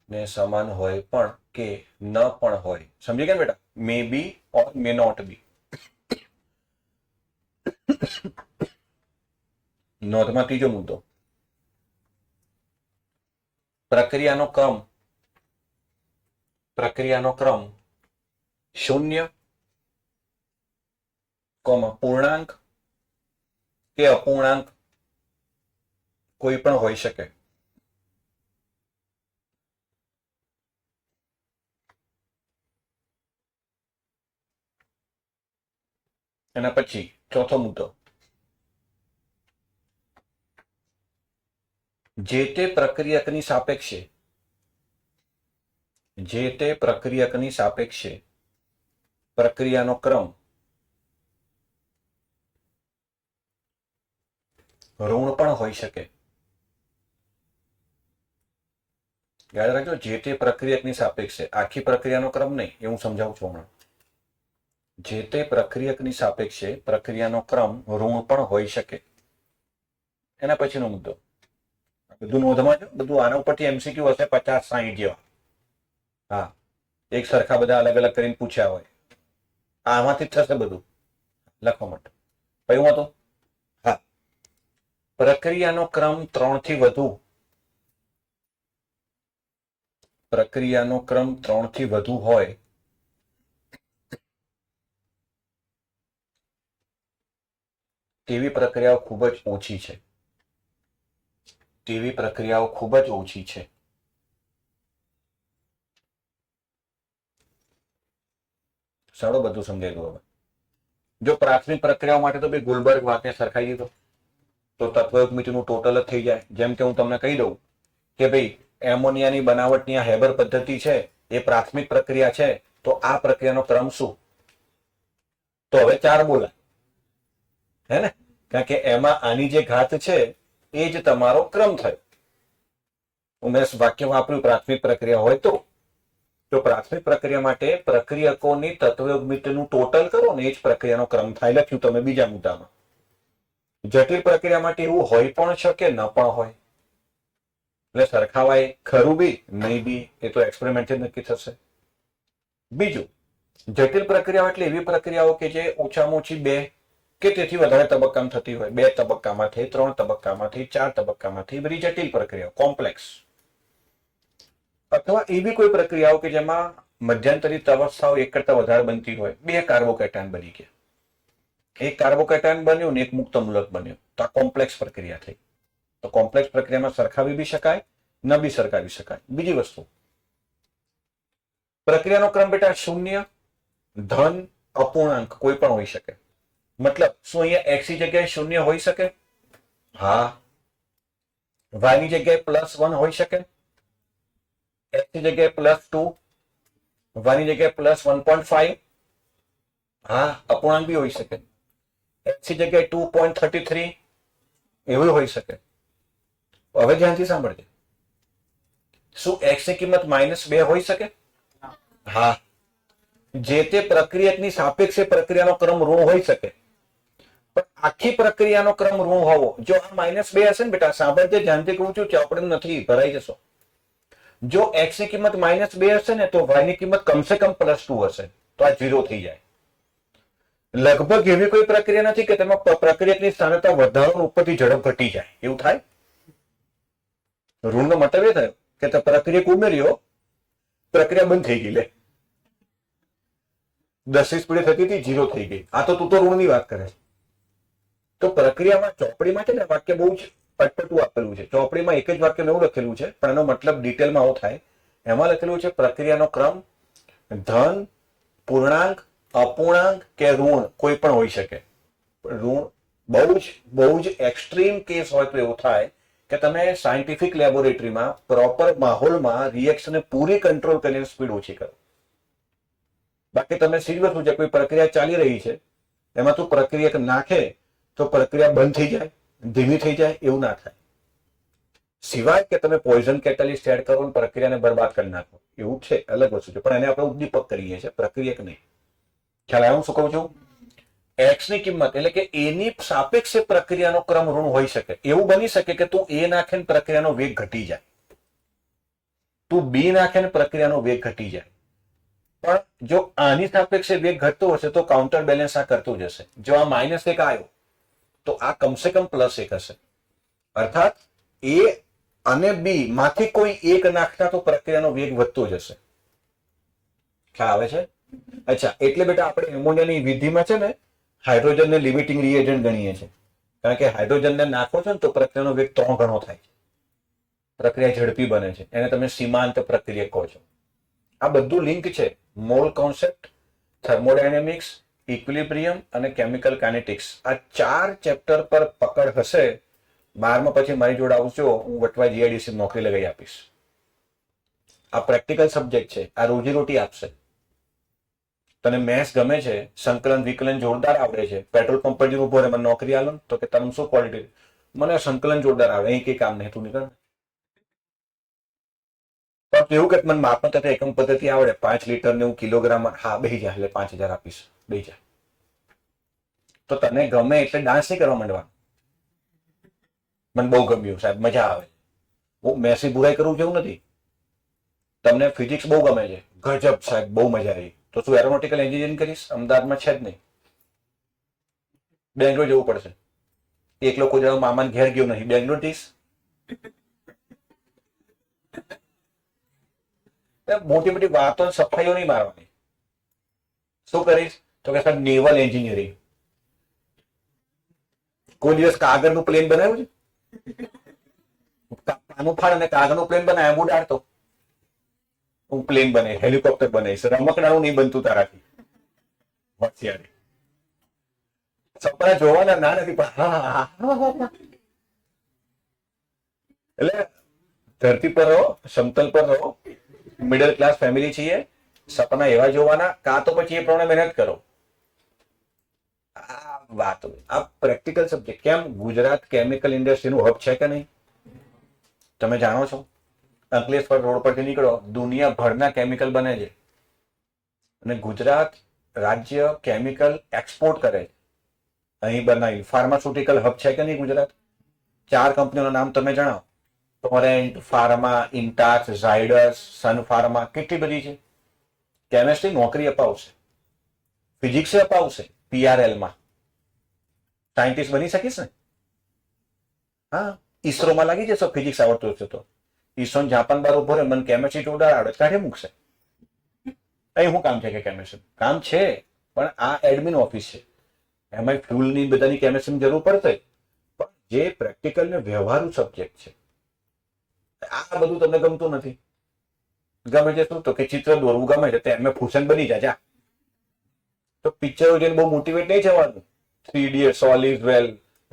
ને સમાન હોય પણ કે ન પણ હોય. સમજી ગયા બેટા? મે બી ઓર મે નોટ બી. નોંધમાં ત્રીજો મુદ્દો. પ્રક્રિયાનો ક્રમ શૂન્ય, પૂર્ણાંક કે અપૂર્ણાંક કોઈ પણ હોઈ શકે. એના પછી ચોથો મુદ્દો. જે તે પ્રક્રિયકની સાપેક્ષે પ્રક્રિયાનો ક્રમ ઋણ પણ હોઈ શકે. યાદ રાખજો, જે તે પ્રક્રિયકની સાપેક્ષે, આખી પ્રક્રિયાનો ક્રમ નહીં, એ હું સમજાવું છું હમણાં. જે તે પ્રક્રિયકની સાપેક્ષે પ્રક્રિયાનો ક્રમ ઋણ પણ હોઈ શકે. એના પછીનો મુદ્દો. બધું નોંધમાં છે, બધું આના ઉપરથી એમસીક્યુ હશે 50-60 જેવા. હા, એક સરખા બધા અલગ અલગ કરીને પૂછ્યા હોય. આમાંથી જ થશે બધું લખવા માટે. કયું હતું? હા, પ્રક્રિયાનો ક્રમ 3 થી વધુ હોય તેવી પ્રક્રિયાઓ ખૂબ જ ઓછી છે. સારું, બધું સમજાય ગયું. હવે જો પ્રાથમિક પ્રક્રિયાઓ માટે તો ભાઈ ગુલબર્ગ વાક્ય સરખાઈ દીધો તો તત્વયોગ મિતિનું ટોટલ જ થઈ જાય. જેમ કે હું તમને કહી દઉં કે ભાઈ એમોનિયાની બનાવટની આ હેબર પદ્ધતિ છે, એ પ્રાથમિક પ્રક્રિયા છે, તો આ પ્રક્રિયાનો ક્રમ શું? તો હવે 4 બોલાય, હે ને? કારણ કે એમાં આની જે ઘાત છે એ જ તમારો ક્રમ થયો. મેં વાક્ય વાપર્યું પ્રાથમિક પ્રક્રિયા હોય તો પ્રાથમિક પ્રક્રિયા માટે પ્રક્રિયકોની તત્વયોગ મિતિનું ટોટલ કરો ને, એ જ પ્રક્રિયાનો ક્રમ થાય. લખ્યું તમે બીજા મુદ્દામાં. જટિલ પ્રક્રિયા માટે એવું હોય પણ શકે, ન પણ હોય. એટલે સરખાવાય ખરું બી નહીં બી, એ તો એક્સપેરિમેન્ટ નક્કી થશે. બીજું, જટિલ પ્રક્રિયાઓ એટલે એવી પ્રક્રિયાઓ કે જે ઓછામાં ઓછી 2 કે તેથી વધારે તબક્કામાં થતી હોય. 2 તબક્કામાંથી, 3 તબક્કામાંથી, 4 તબક્કામાંથી, બધી જટિલ પ્રક્રિયાઓ, કોમ્પ્લેક્સ. અથવા એવી કોઈ પ્રક્રિયાઓ કે જેમાં મધ્યાંતરિત અવસ્થાઓ એક કરતા વધારે બનતી હોય. 2 કાર્બોકેટાયન બની ગયા, એક કાર્બોકેટાયન બન્યું ને એક મુક્ત મૂલક બન્યું, તો આ કોમ્પ્લેક્સ પ્રક્રિયા થઈ. તો કોમ્પ્લેક્સ પ્રક્રિયામાં સરખાવી બી શકાય ન બી સરકાવી શકાય. બીજી વસ્તુ, પ્રક્રિયાનો ક્રમ બેટા શૂન્ય, ધન, અપૂર્ણાંક કોઈ પણ હોઈ શકે. મતલબ શું અહીંયા x ની જગ્યાએ શૂન્ય હોઈ શકે? હા. y ની જગ્યાએ +1 હોઈ શકે, x ની જગ્યાએ +2, y ની જગ્યાએ +1.5. હા, અપૂર્ણાંક બી હોઈ શકે. x ની જગ્યાએ 2.33 એવું હોઈ શકે. હવે ધ્યાનથી સાંભળજે, શું x ની કિંમત -2 હોઈ શકે? હા. જે તે પ્રક્રિયકની સાપેક્ષે પ્રક્રિયાનો ક્રમ ઋણ હોઈ શકે, પણ આખી પ્રક્રિયાનો ક્રમ ઋણ હોવો. જો આ -2 હશે ને બેટા, સાંભળજે ધ્યાનથી કહું છું, ચોપડી નથી ભરાઈ જશો. જો x ની કિંમત -2 હશે ને તો y ની કિંમત કમસે કમ +2 હશે, તો આ 0 થઈ જાય. લગભગ એવી કોઈ પ્રક્રિયા નથી કે તેમાં પ્રક્રિયકની સાંદ્રતા વધારો ઉપરથી ઝડપ ઘટી જાય. એવું થાય? ઋણનો મતલબ એ થયો કે તે પ્રક્રિયક ઉમેર્યો, પ્રક્રિયા બંધ થઈ ગઈ. લે, 10 સ્પીડે થતી હતી, 0 થઈ ગઈ. આ તો તું તો ઋણની વાત કરે છે. તો પ્રક્રિયામાં ચોપડીમાં છે ને વાક્ય બહુ જ અટપટું આપેલું છે. ચોપડીમાં એક જ વાક્ય એવું લખેલું છે, પણ એનો મતલબ ડિટેલમાં આવો થાય. એમાં લખેલું છે પ્રક્રિયાનો ક્રમ ધન, પૂર્ણાંક, અપૂર્ણાંક કે ઋણ કોઈ પણ હોઈ શકે. ઋણ બહુ જ એક્સ્ટ્રીમ કેસ હોય તો એવું થાય કે તમે સાયન્ટિફિક લેબોરેટરીમાં પ્રોપર માહોલમાં રિએક્શનને પૂરી કંટ્રોલ કરીને સ્પીડ ઓછી કરો. બાકી તમે સીધી વસ્તુ છે, કોઈ પ્રક્રિયા ચાલી રહી છે, એમાં તું પ્રક્રિયક નાખે તો પ્રક્રિયા બંધ થઈ જાય, ધીમી થઈ જાય, એવું ના થાય. સિવાય કે તમે પોઈઝન કેટાલિસ્ટ એડ કરો અને પ્રક્રિયાને બરબાદ કરી નાખો, એવું છે, અલગ વસ્તુ છે. પણ એને આપણે ઉદ્દીપક કરીએ છીએ, પ્રક્રિયક નહીં. ખ્યાલ આવ્યો શું કહું છું? x ની કિંમત એટલે કે a ની સાપેક્ષે પ્રક્રિયાનો ક્રમ ઋણ હોઈ શકે. એવું બની શકે કે તું a નાખે ને પ્રક્રિયાનો વેગ ઘટી જાય, તું b નાખે ને પ્રક્રિયાનો વેગ ઘટી જાય. પણ જો આની સાપેક્ષે વેગ ઘટતો હશે તો કાઉન્ટર બેલેન્સ આ કરતું જશે. જો આ -1 આવ્યો તો આ કમસે કમ +1 હશે. અર્થાત a અને b માંથી કોઈ એક નાખતા તો પ્રક્રિયાનો વેગ વધતો જશે. ખ્યાલ આવે છે? અચ્છા, એટલે બેટા આપણે એમોનિયાની વિધિમાં છે ને હાઇડ્રોજનને લિમિટિંગ રિએજન્ટ ગણીએ છીએ. કારણ કે હાઇડ્રોજનને નાખો છો ને તો પ્રક્રિયાનો વેગ 3 ગણો થાય છે. પ્રક્રિયા ઝડપી બને છે, એને તમે સીમાંત પ્રક્રિયા કહો છો. આ બધું લિંક છે. મોલ કોન્સેપ્ટ, થર્મોડાયનેમિક્સ, ઇક્વિલિબ્રિયમ અને કેમિકલ કાઇનેટિક્સ. આ 4 ચેપ્ટર પર પકડ હશે. 12માં પછી મારી જોડે આવશો, હું વટવા જીઆઈડીસી નોકરી લગાવી આપીશ. આ પ્રેક્ટિકલ સબ્જેક્ટ છે, આ રોજીરોટી આપશે. તને મેથ્સ ગમે છે, સંકલન વિકલન જોરદાર આવડે છે, પેટ્રોલ પંપ પર ઉભો રહે, મને નોકરી આલો ને તો કે તમે શું ક્વોલિટી? મને સંકલન જોરદાર આવે, અહીં કઈ કામ નહીં, તું નીકળ. પણ એવું કે મને માપન તથા એકમ પદ્ધતિ આવડે, 5 લિટર ને હું કિલોગ્રામ, હા બેહી જા, એટલે 5000 આપીશ, બેહી જા. તો તને ગમે એટલે ડાન્સ નહીં કરવા માંડવાનું. મને બહુ ગમ્યું સાહેબ, મજા આવે. હું મેસી બુરાઈ કરવું જેવું નથી. તમને ફિઝિક્સ બહુ ગમે છે, ગજબ સાહેબ, બહુ મજા આવી. તો શું એરોનોટિકલ એન્જિનિયરિંગ કરીશ? અમદાવાદમાં છે જ નહીં, બેંગ્લોર જવું પડશે. એક લોકો જવા મામાને ઘેર ગયો નહીં, બેંગ્લોર જઈશ. મોટી મોટી વાતો સફાઈઓ નહીં મારવાની. શું કરીશ? તો કે સાહેબ નેવલ એન્જિનિયરિંગ. કોઈ દિવસ કાગળનું પ્લેન બનાવ્યું છે? પાનું ફાડ અને કાગળનું પ્લેન બનાવ્યા, હું ઉડાડતો. હું પ્લેન બને, હેલિકોપ્ટર બનાવીશ, રમકડાનું નહીં બનતું તારાથી. હોશિયારી. સપના જોવાના ના નથી, પણ એટલે ધરતી પર રહો, સમતલ પર રહો, મિડલ ક્લાસ ફેમિલી છીએ, સપના એવા જોવાના, કાં તો પછી એ પ્રમાણે મહેનત કરો. આ વાત, આ પ્રેક્ટિકલ સબ્જેક્ટ. કેમ ગુજરાત કેમિકલ ઇન્ડસ્ટ્રીનું હબ છે કે નહીં? તમે જાણો છો? અંકલેશ્વર રોડ પરથી નીકળો, દુનિયાભરના કેમિકલ બને છે અને ગુજરાત રાજ્ય કેમિકલ એક્સપોર્ટ કરે છે. અહીં બનાવી ફાર્માસ્યુટિકલ હબ છે કે નહીં ગુજરાત? 4 કંપનીઓના નામ તમે જણાવો. Torrent pharma, ઇન્ટાક્સ, Zydus, Sun Pharma, કેટલી બધી છે. કેમિસ્ટ્રી નોકરી અપાવશે, ફિઝિક્સ અપાવશે. પીઆરએલમાં સાયન્ટિસ્ટ બની શકીશ ને? હા, ઈસરોમાં લાગી જશો, ફિઝિક્સ આવડતું હશે તો. ઈસરો જાપાન બાર ઉભો રહે, મને કેમિસ્ટ્રી જોરદાર આવડે, કાઢી મૂકશે. અહીં શું કામ છે કે કેમિસ્ટ્રી? કામ છે, પણ આ એડમિન ઓફિસ છે, એમાં ફ્યુલની બધાની કેમિસ્ટ્રીની જરૂર પડશે. પણ જે પ્રેક્ટિકલ ને વ્યવહારુ સબ્જેક્ટ છે, આ બધું તમને ગમતું નથી. ગમે છે શું? તો કે ચિત્ર દોરવું ગમે છે, એમને ફૂશન બની જાય. તો પિક્ચરો જોઈને બહુ મોટિવેટ નહીં થવાનું. 3 ઇડિયટ્સ, ઓલ ઇઝ વેલ,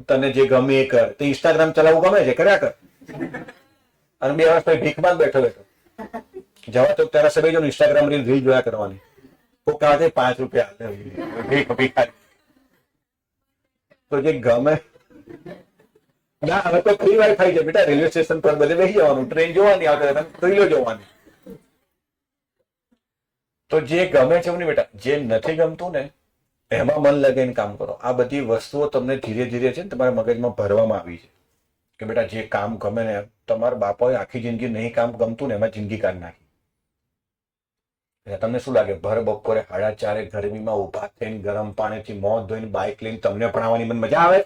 તને જે ગમે એ કર. તો ઇન્સ્ટાગ્રામ ચલાવવું ગમે છે, કર્યા કર. અને 2 વર્ષ પછી ભીખમાં બેઠો જવા તો તારા સભે જો ઇન્સ્ટાગ્રામ રીલ જોયા કરવાની. તો કાંઠે 5 રૂપિયા ભીખ. તો જે ગમે ના, હવે તો ફ્રી વાઈફાઈ છે બેટા. રેલવે સ્ટેશન પર બધે બેસી જવાનું, ટ્રેન જોવાની, આવતા રીલો જોવાની. તો જે ગમે છે એવું નહીં બેટા, જે નથી ગમતું ને એમાં મન લગાવીને કામ કરો. આ બધી વસ્તુઓ તમને ધીરે ધીરે છે ને તમારા મગજમાં ભરવામાં આવી છે કે બેટા જે કામ ગમે ને, તમારા બાપાએ આખી જિંદગી નહીં કામ ગમતું ને એમાં જિંદગી કાઢી નાખી. તમને શું લાગે ભર બપોરે 4:30 ગરમીમાં ઉભા થઈને ગરમ પાણીથી મોં ધોઈને બાઇક લઈને તમને ભણાવવાની મને મજા આવે?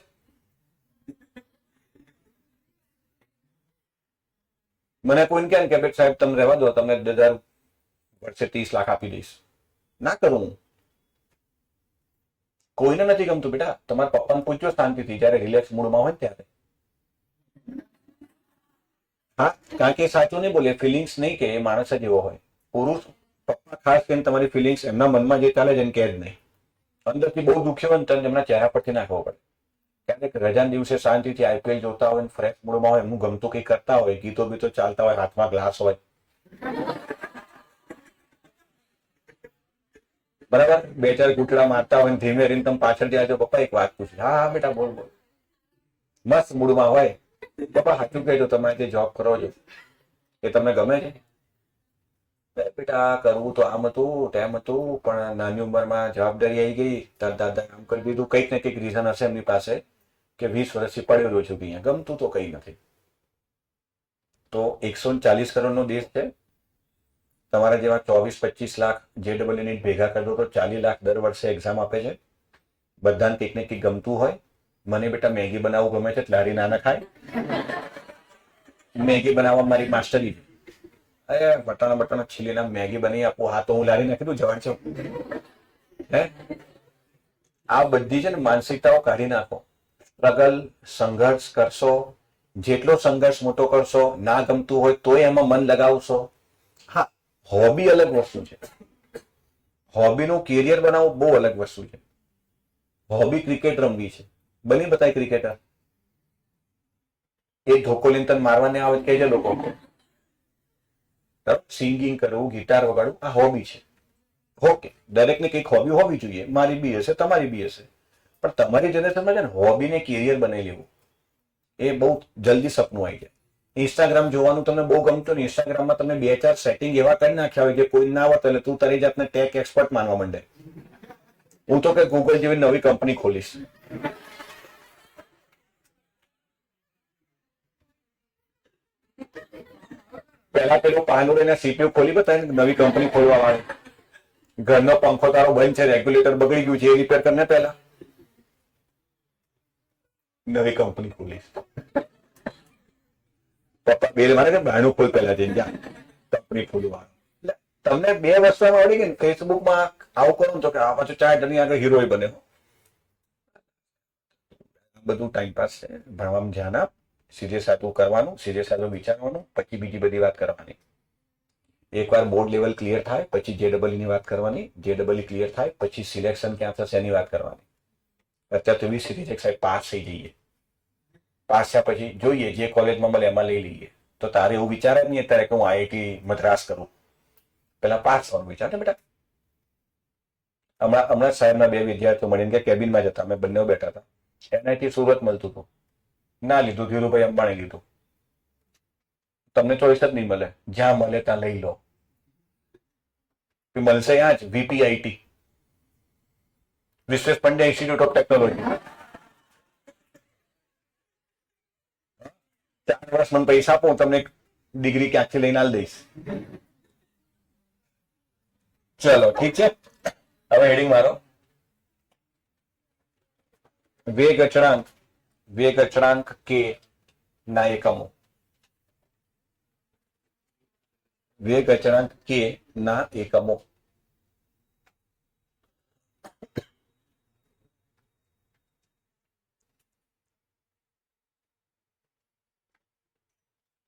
મને કોઈ કહે કે બેટા સાહેબ તમે રહેવા દો, તમને 1000 વર્ષે 30 લાખ આપી દઈશ. ના કરું. કોઈને નથી ગમતું બેટા. તમારા પપ્પાને પૂછજો શાંતિથી, જયારે રિલેક્સ મૂડમાં હોય ત્યારે. હા, કારણ કે સાચું નહીં બોલે, ફિલિંગ્સ નહીં કે એ માણસ જ એવો હોય. પુરુષ પપ્પા ખાસ કરીને તમારી ફિલિંગ્સ એમના મનમાં જે ચાલે છે એને કહે જ નહીં. અંદરથી બહુ દુખ્યો હોય ને તને એમના ચહેરા પરથી નાખવો પડે. ક્યારેક રજાના દિવસે શાંતિથી આઈપીએલ જોતા હોય, ફ્રેશ મૂડમાં હોય, એમનું ગમતું કંઈ કરતા હોય, ગીતો બીતો ચાલતા હોય, હાથમાં ગ્લાસ હોય, બરાબર, 2-4 ઘૂંટડા મારતા હોય, ધીમે રહીને તમે પાછળ જાય, પપ્પા એક વાત પૂછી. હા હા બેટા બોલ બોલ. મસ્ત મૂડમાં હોય. પપ્પા સાચું કહેજો, તમે જે જોબ કરો છો એ તમને ગમે છે? બેટા કરવું તો આમ હતું તેમ હતું, પણ નાની ઉંમરમાં જવાબદારી આવી ગઈ, તાર દાદા કામ કરી દીધું. કંઈક ને કંઈક રીઝન હશે એમની પાસે કે 20 વર્ષથી પડેલો છું અહીંયા, ગમતું તો કંઈ નથી. તો 140 કરોડનો દેશ છે. તમારા જેવા 24-25 લાખ JEE નીટ ભેગા કરી દો તો 40 લાખ દર વર્ષે એક્ઝામ આપે છે. બધાને કંઈક ને કંઈક ગમતું હોય. મને બેટા મેગી બનાવવું ગમે છે, લારી નાના ખાય. મેગી બનાવવા મારી માસ્ટરી છે. અરે બટાણા છીલીને મેગી બની આપું, હા તો હું લારી નાખી દઉં, જવાન છું. હે, આ બધી છે ને માનસિકતાઓ કાઢી નાખો. સ્ટ્રગલ, સંઘર્ષ કરશો, જેટલો સંઘર્ષ મોટો કરશો, ના ગમતું હોય તોય એમાં મન લગાવશો. હા, હોબી અલગ વસ્તુ છે. હોબીનું કેરિયર બનાવવું બહુ અલગ વસ્તુ છે. હોબી ક્રિકેટ રમવી છે, બની બતાય ક્રિકેટર. એ ધોકો લઈને તને મારવાને આવે કે છે લોકો. સિંગિંગ કરવું, ગિટાર વગાડવું, આ હોબી છે. ઓકે, દરેકને કંઈક હોબી હોવી જોઈએ. મારી બી હશે, તમારી બી હશે. પણ તમારી જનરેશનમાં છે ને હોબીને કેરિયર બનાવી લેવું એ બહુ જલ્દી સપનું આવી જાય. ઇન્સ્ટાગ્રામ જોવાનું તમને બહુ ગમતું ને ઇન્સ્ટાગ્રામમાં તમે 2-4 સેટિંગ એવા કરી નાખ્યા હોય જે કોઈ ના આવત, એટલે તું તારી જાતને ટેક એક્સપર્ટ માનવા માંડે. હું તો કે ગૂગલ જેવી નવી કંપની ખોલીશ. પહેલા પેલું પાનુરેને સીપીયુ ખોલી બતાવે નવી કંપની ખોલવા વાળી. ઘરનો પંખો તારો બંધ છે, રેગ્યુલેટર બગડી ગયું છે, એ રિપેર કરને પહેલા. નવી કંપની ખોલીશ. પપ્પા બેલ મારે કે બહારનું ખોલ પહેલા જઈને જા કંપની ખોલવા. તમને 2 વર્ષમાં આવડી ગઈ ને ફેસબુકમાં આવું કરો તો કે આ પાછું 4 જણની આગળ હીરો બને. બધું ટાઈમપાસ છે. ભણવામાં ધ્યાન આપ, સિરિયસ આટલું કરવાનું, સિરિયસ આટલું વિચારવાનું, પછી બીજી બધી વાત કરવાની. એકવાર બોર્ડ લેવલ ક્લિયર થાય પછી JEE ની વાત કરવાની. JEE ક્લિયર થાય પછી સિલેક્શન ક્યાં થશે એની વાત કરવાની. અત્યારે તો 20 સિરીઝ એક સાઈડ પાસ થઈ જઈએ. પાસ થયા પછી જોઈએ જે કોલેજમાં મળે એમાં લઈ લઈએ. તો તારે એવું વિચારે જ નહીં અત્યારે કે હું IIT મદ્રાસ કરું. પેલા પાસ થવાનું વિચાર ને બેટા. હમણાં સાહેબના 2 વિદ્યાર્થીઓ મળીને કે કેબિનમાં જતા, અમે બંને બેઠા હતા. NIT સુરત મળતું હતું, ના લીધું. ધીરુભાઈ અંબાણી લીધું. તમને ચોઈસ જ નહીં મળે, જ્યાં મળે ત્યાં લઈ લો. મળશે ત્યાં જ VPIT, Vishwesh Pandya Institute of Technology. 4 વર્ષ મને પૈસા આપો, હું તમને ડિગ્રી ક્યાંકથી લઈને આલી દઈશ. ચલો ઠીક છે. હવે હેડિંગ મારો. વેગ અચળાંક કે ના એકમો. વેગ અચળાંક કે ના એકમો.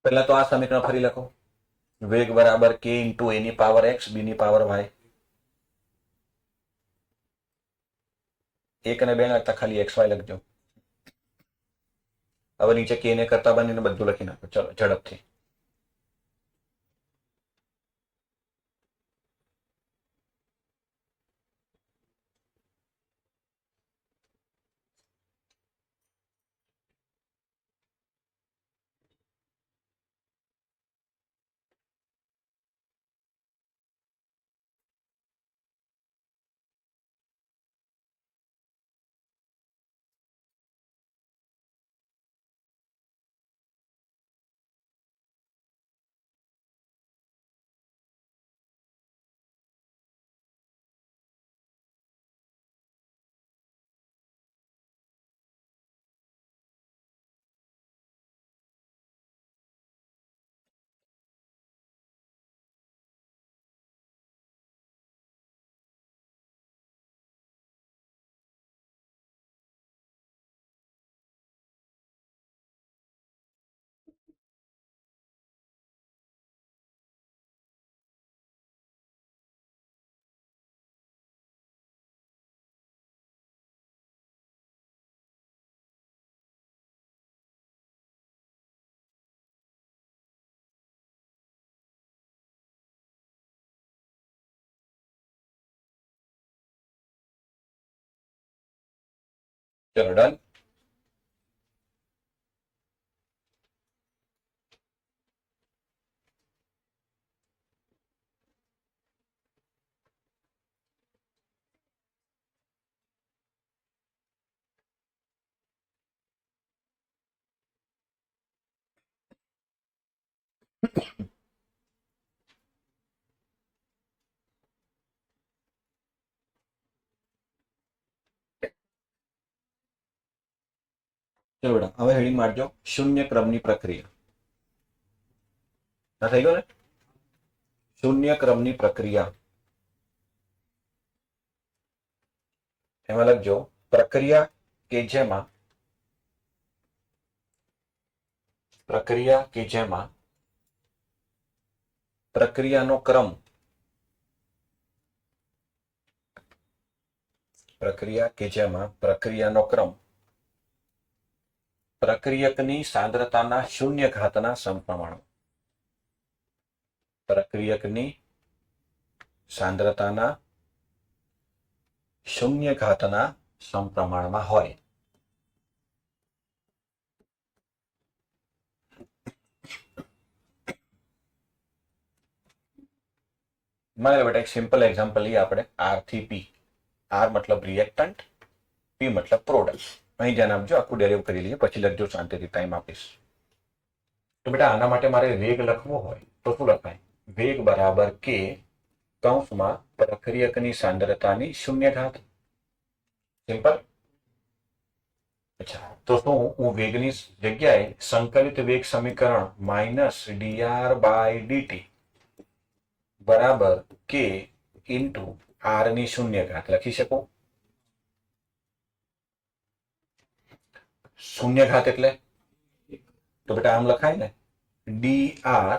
પહેલા તો આ સમીકરણ ફરી લખો. વેગ બરાબર k ઇન્ટુ a ની પાવર x b ની પાવર y. 1 અને 2 લખતા ખાલી xy લખજો. હવે નીચે k ને કરતા બનીને બધું લખી નાખો. ચલો ઝડપથી. ચલો ડન. ચલો બેટા હવે હેડિંગ મારજો શૂન્ય ક્રમની પ્રક્રિયા. ના થઈ ગયો ને? શૂન્ય ક્રમની પ્રક્રિયા. એમાં લખજો પ્રક્રિયા કે જેમાં પ્રક્રિયાનો ક્રમ પ્રક્રિયકની સાંદ્રતાના શૂન્ય ઘાતના સમપ્રમાણ. પ્રક્રિયકની સાંદ્રતાના શૂન્ય ઘાતના સમપ્રમાણમાં હોય. મારે બેટા એક સિમ્પલ એક્ઝામ્પલ લઈએ આપણે R થી P. R મતલબ રિએક્ટન્ટ, P મતલબ પ્રોડક્ટ. અહીં ધ્યાન આપજો, આખું ડેરિવ કરી લઈએ પછી લખજો, શાંતિથી ટાઈમ આપીશ. તો બેટા આના માટે મારે વેગ લખવો હોય તો શું લખાય? વેગ બરાબર k કૌંસમાં પ્રક્રિયકની સાંદ્રતાની શૂન્ય ઘાત. સિમ્પલ. અચ્છા, તો શું હું વેગની જગ્યાએ સંકલિત વેગ સમીકરણ -dr/dt બરાબર k ઇન્ટુ r ની શૂન્ય ઘાત લખી શકું? શૂન્ય ઘાત એટલે તો બેટા આમ લખાય ને, dr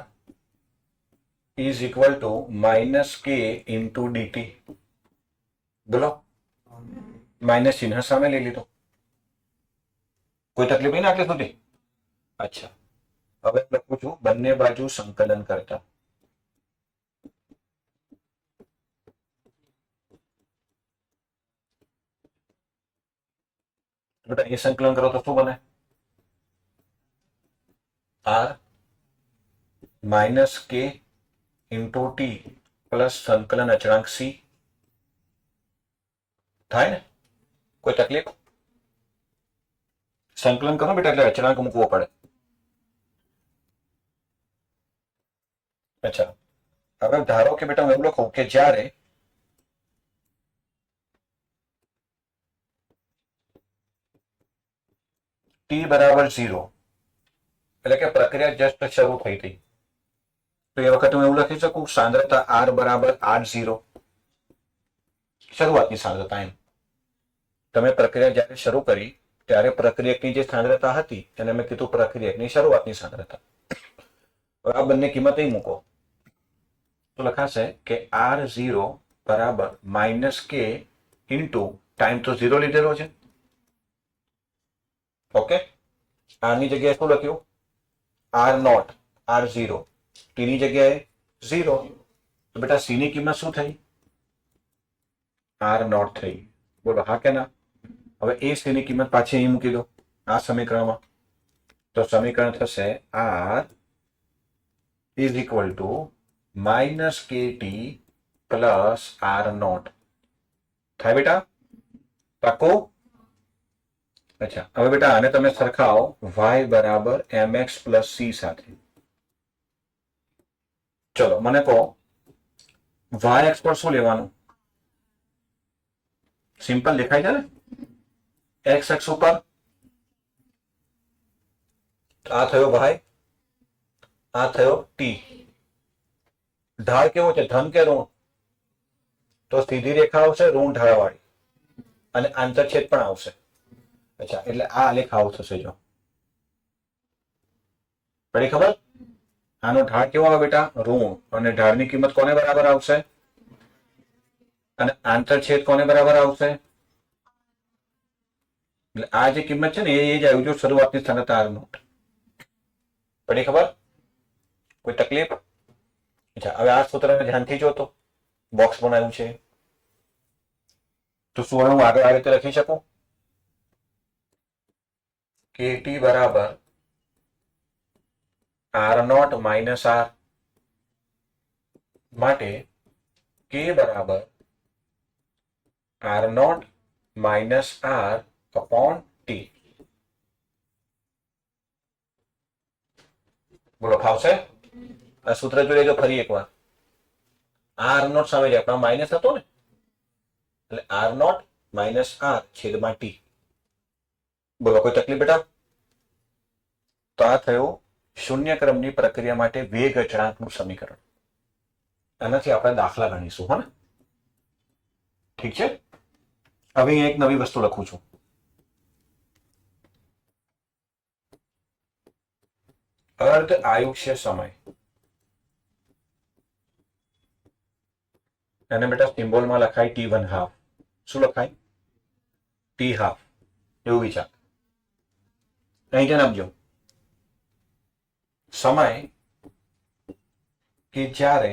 is equal to -k into dt. બોલો, માઇનસ ચિહ્ન સામે લઈ લીધો. કોઈ તકલીફ નહીં આટલે સુધી? અચ્છા, હવે લખું છું બંને બાજુ સંકલન કરતા. બેટા એ સંકલન કરો તો શું બને? r minus k into T plus સંકલન અચળાંક c થાય ને? કોઈ તકલીફ? સંકલન કરો બેટા એટલે અચળાંક મૂકવો પડે. અચ્છા, હવે ધારો કે બેટા હું એવું લખું કે જ્યારે t બરાબર 0 એટલે કે પ્રક્રિયા જસ્ટ શરૂ થઈ હતી, તો એ વખતે હું એવું લખી શકું સાંદ્રતા r બરાબર r0, શરૂઆતની સાંદ્રતા. એમ તમે પ્રક્રિયા જ્યારે શરૂ કરી ત્યારે પ્રક્રિયકની જે સાંદ્રતા હતી એને મેં કીધું પ્રક્રિયકની શરૂઆતની સાંદ્રતા. હવે આ બંને કિંમત અહીં મૂકો તો લખાશે કે R0 બરાબર -k ઇન્ટુ ટાઈમ તો 0 લીધેલો છે. ઓકે, આની જગ્યાએ શું લખ્યું? R0 R0 t ની જગ્યાએ 0. તો બેટા c ની કિંમત શું થઈ? R0 થઈ. બોલો હા કે ના? હવે એ c ની કિંમત પાછી અહીં મૂકી દો આ સમીકરણમાં. તો સમીકરણ થશે R is equal to -kt plus R0. થાય બેટા? પાકું? અચ્છા, હવે બેટા આને તમે સરખાવો y બરાબર mx પ્લસ c સાથે. ચલો મને કહો y એક્સ પર શું લેવાનું? સિમ્પલ દેખાય છે ને? એક્સ એક્સ ઉપર આ થયો y, આ થયો t. ઢાળ કેવો છે? ધન કે ઋણ? તો સીધી રેખા આવશે ઋણ ઢાળ વાળી અને આંતરછેદ પણ આવશે. અચ્છા, એટલે આ આલેખ આવો થશે. જો પડી ખબર? આનો ઢાળ કેવો આવે બેટા? ઋણ. અને ઢાળની કિંમત કોને બરાબર આવશે? અને આંતરછેદ કોને બરાબર આવશે? એટલે આ જે કિંમત છે ને એ જ આવ્યું જો શરૂઆતની સ્થાને R0. પડી ખબર? કોઈ તકલીફ? અચ્છા, હવે આ સૂત્રને ધ્યાનથી જોતો બોક્સ બનાવ્યું છે તો શું હું આગળ આ રીતે લખી શકું? KT બરાબર R0 માઇનસ R માટે K બરાબર R0 minus R upon T. બોલો ફાવશે? આ સૂત્ર જોઈ લેજો ફરી એકવાર. R0 સામે જાય પણ માઇનસ હતો ને એટલે R0 માઇનસ R છેદમાં T. બોલો કોઈ તકલીફ બેટા? તો આ થયું શૂન્ય ક્રમની પ્રક્રિયા માટે વેગ અચળાંકનું સમીકરણ. આનાથી આપણે દાખલા ગણીશું. હો ને? ઠીક છે. હવે અહીં એક નવી વસ્તુ લખું છું. અર્ધ આયુષ્ય સમય. અને બેટા સિમ્બોલમાં લખાય T1/2. શું લખાય? T1/2. એવું વિચાર. અહીં ધ્યાન આપજો. સમય કે જ્યારે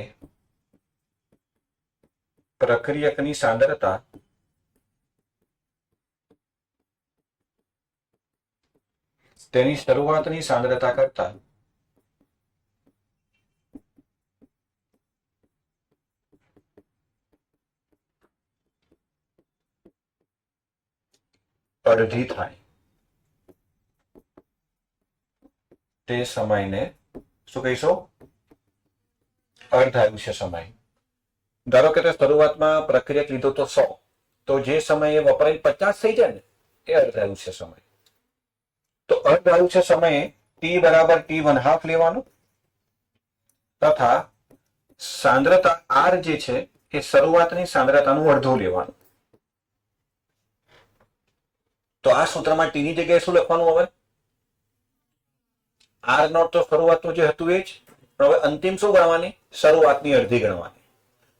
પ્રક્રિયકની સાંદ્રતા તેની શરૂઆતની સાંદ્રતા કરતા અડધી થાય તે સમયને શું કહીશું? અર્ધાયુષ્ય સમય. ધારો કે શરૂઆતમાં પ્રક્રિયક લીધો તો 100, તો જે સમયે વપરાય 50 થઈ જાય ને એ અર્ધાયુષ્ય સમય. તો અર્ધાયુષ્ય સમયે T બરાબર T1/2 લેવાનું તથા સાંદ્રતા R જે છે એ શરૂઆતની સાંદ્રતાનું અડધું લેવાનું. તો આ સૂત્રમાં T ની જગ્યાએ શું લખવાનું? હવે R0 તો શરૂઆતનું જે હતું એ જ, પણ હવે અંતિમ શું ગણવાની? શરૂઆતની અડધી ગણવાની.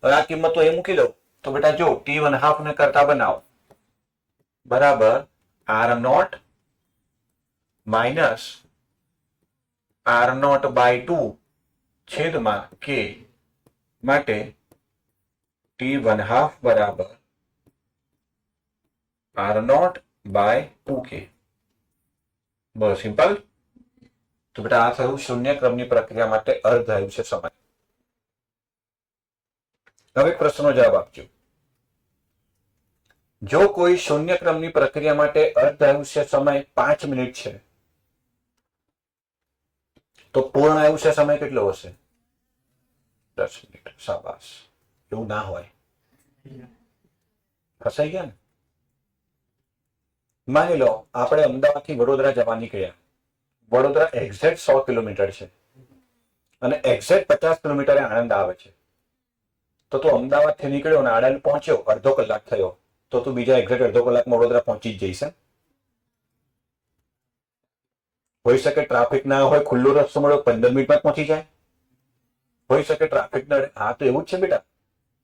હવે આ કિંમત તો એ મૂકી દઉં તો બેટા જો T1/2 ને કરતા બનાવો બરાબર R0 માઇનસ R0/2 છેદમાં K માટે T1/2 બરાબર R0/2K. બોલો સિમ્પલ. તો બેટા આ થયું શૂન્ય ક્રમની પ્રક્રિયા માટે અર્ધાયુષ્ય સમય. હવે પ્રશ્નનો જવાબ આપજો. જો કોઈ શૂન્ય ક્રમની પ્રક્રિયા માટે અર્ધાયુષ્ય સમય 5 મિનિટ છે તો પૂર્ણ આયુષ્ય સમય કેટલો હશે? 10 મિનિટ. શાબાશ. એવું ના હોય. ફસાઈ ગયા ને? માની લો આપણે અમદાવાદથી વડોદરા જવા નીકળ્યા. વડોદરા એક્ઝેક્ટ 100 કિલોમીટર છે અને એક્ઝેક્ટ 50 કિલોમીટરે આણંદ આવે છે. તો તું અમદાવાદથી નીકળ્યો અને આણંદ પહોંચ્યો, અડધો કલાક થયો, તો તું બીજા એક્ઝેક્ટ અડધો કલાકમાં વડોદરા પહોંચી જ જઈશ. હોઈ શકે ટ્રાફિક ના હોય, ખુલ્લો રસ્તો મળ્યો, 15 મિનિટમાં પહોંચી જાય. હોઈ શકે ટ્રાફિક નડે. હા તો એવું જ છે બેટા,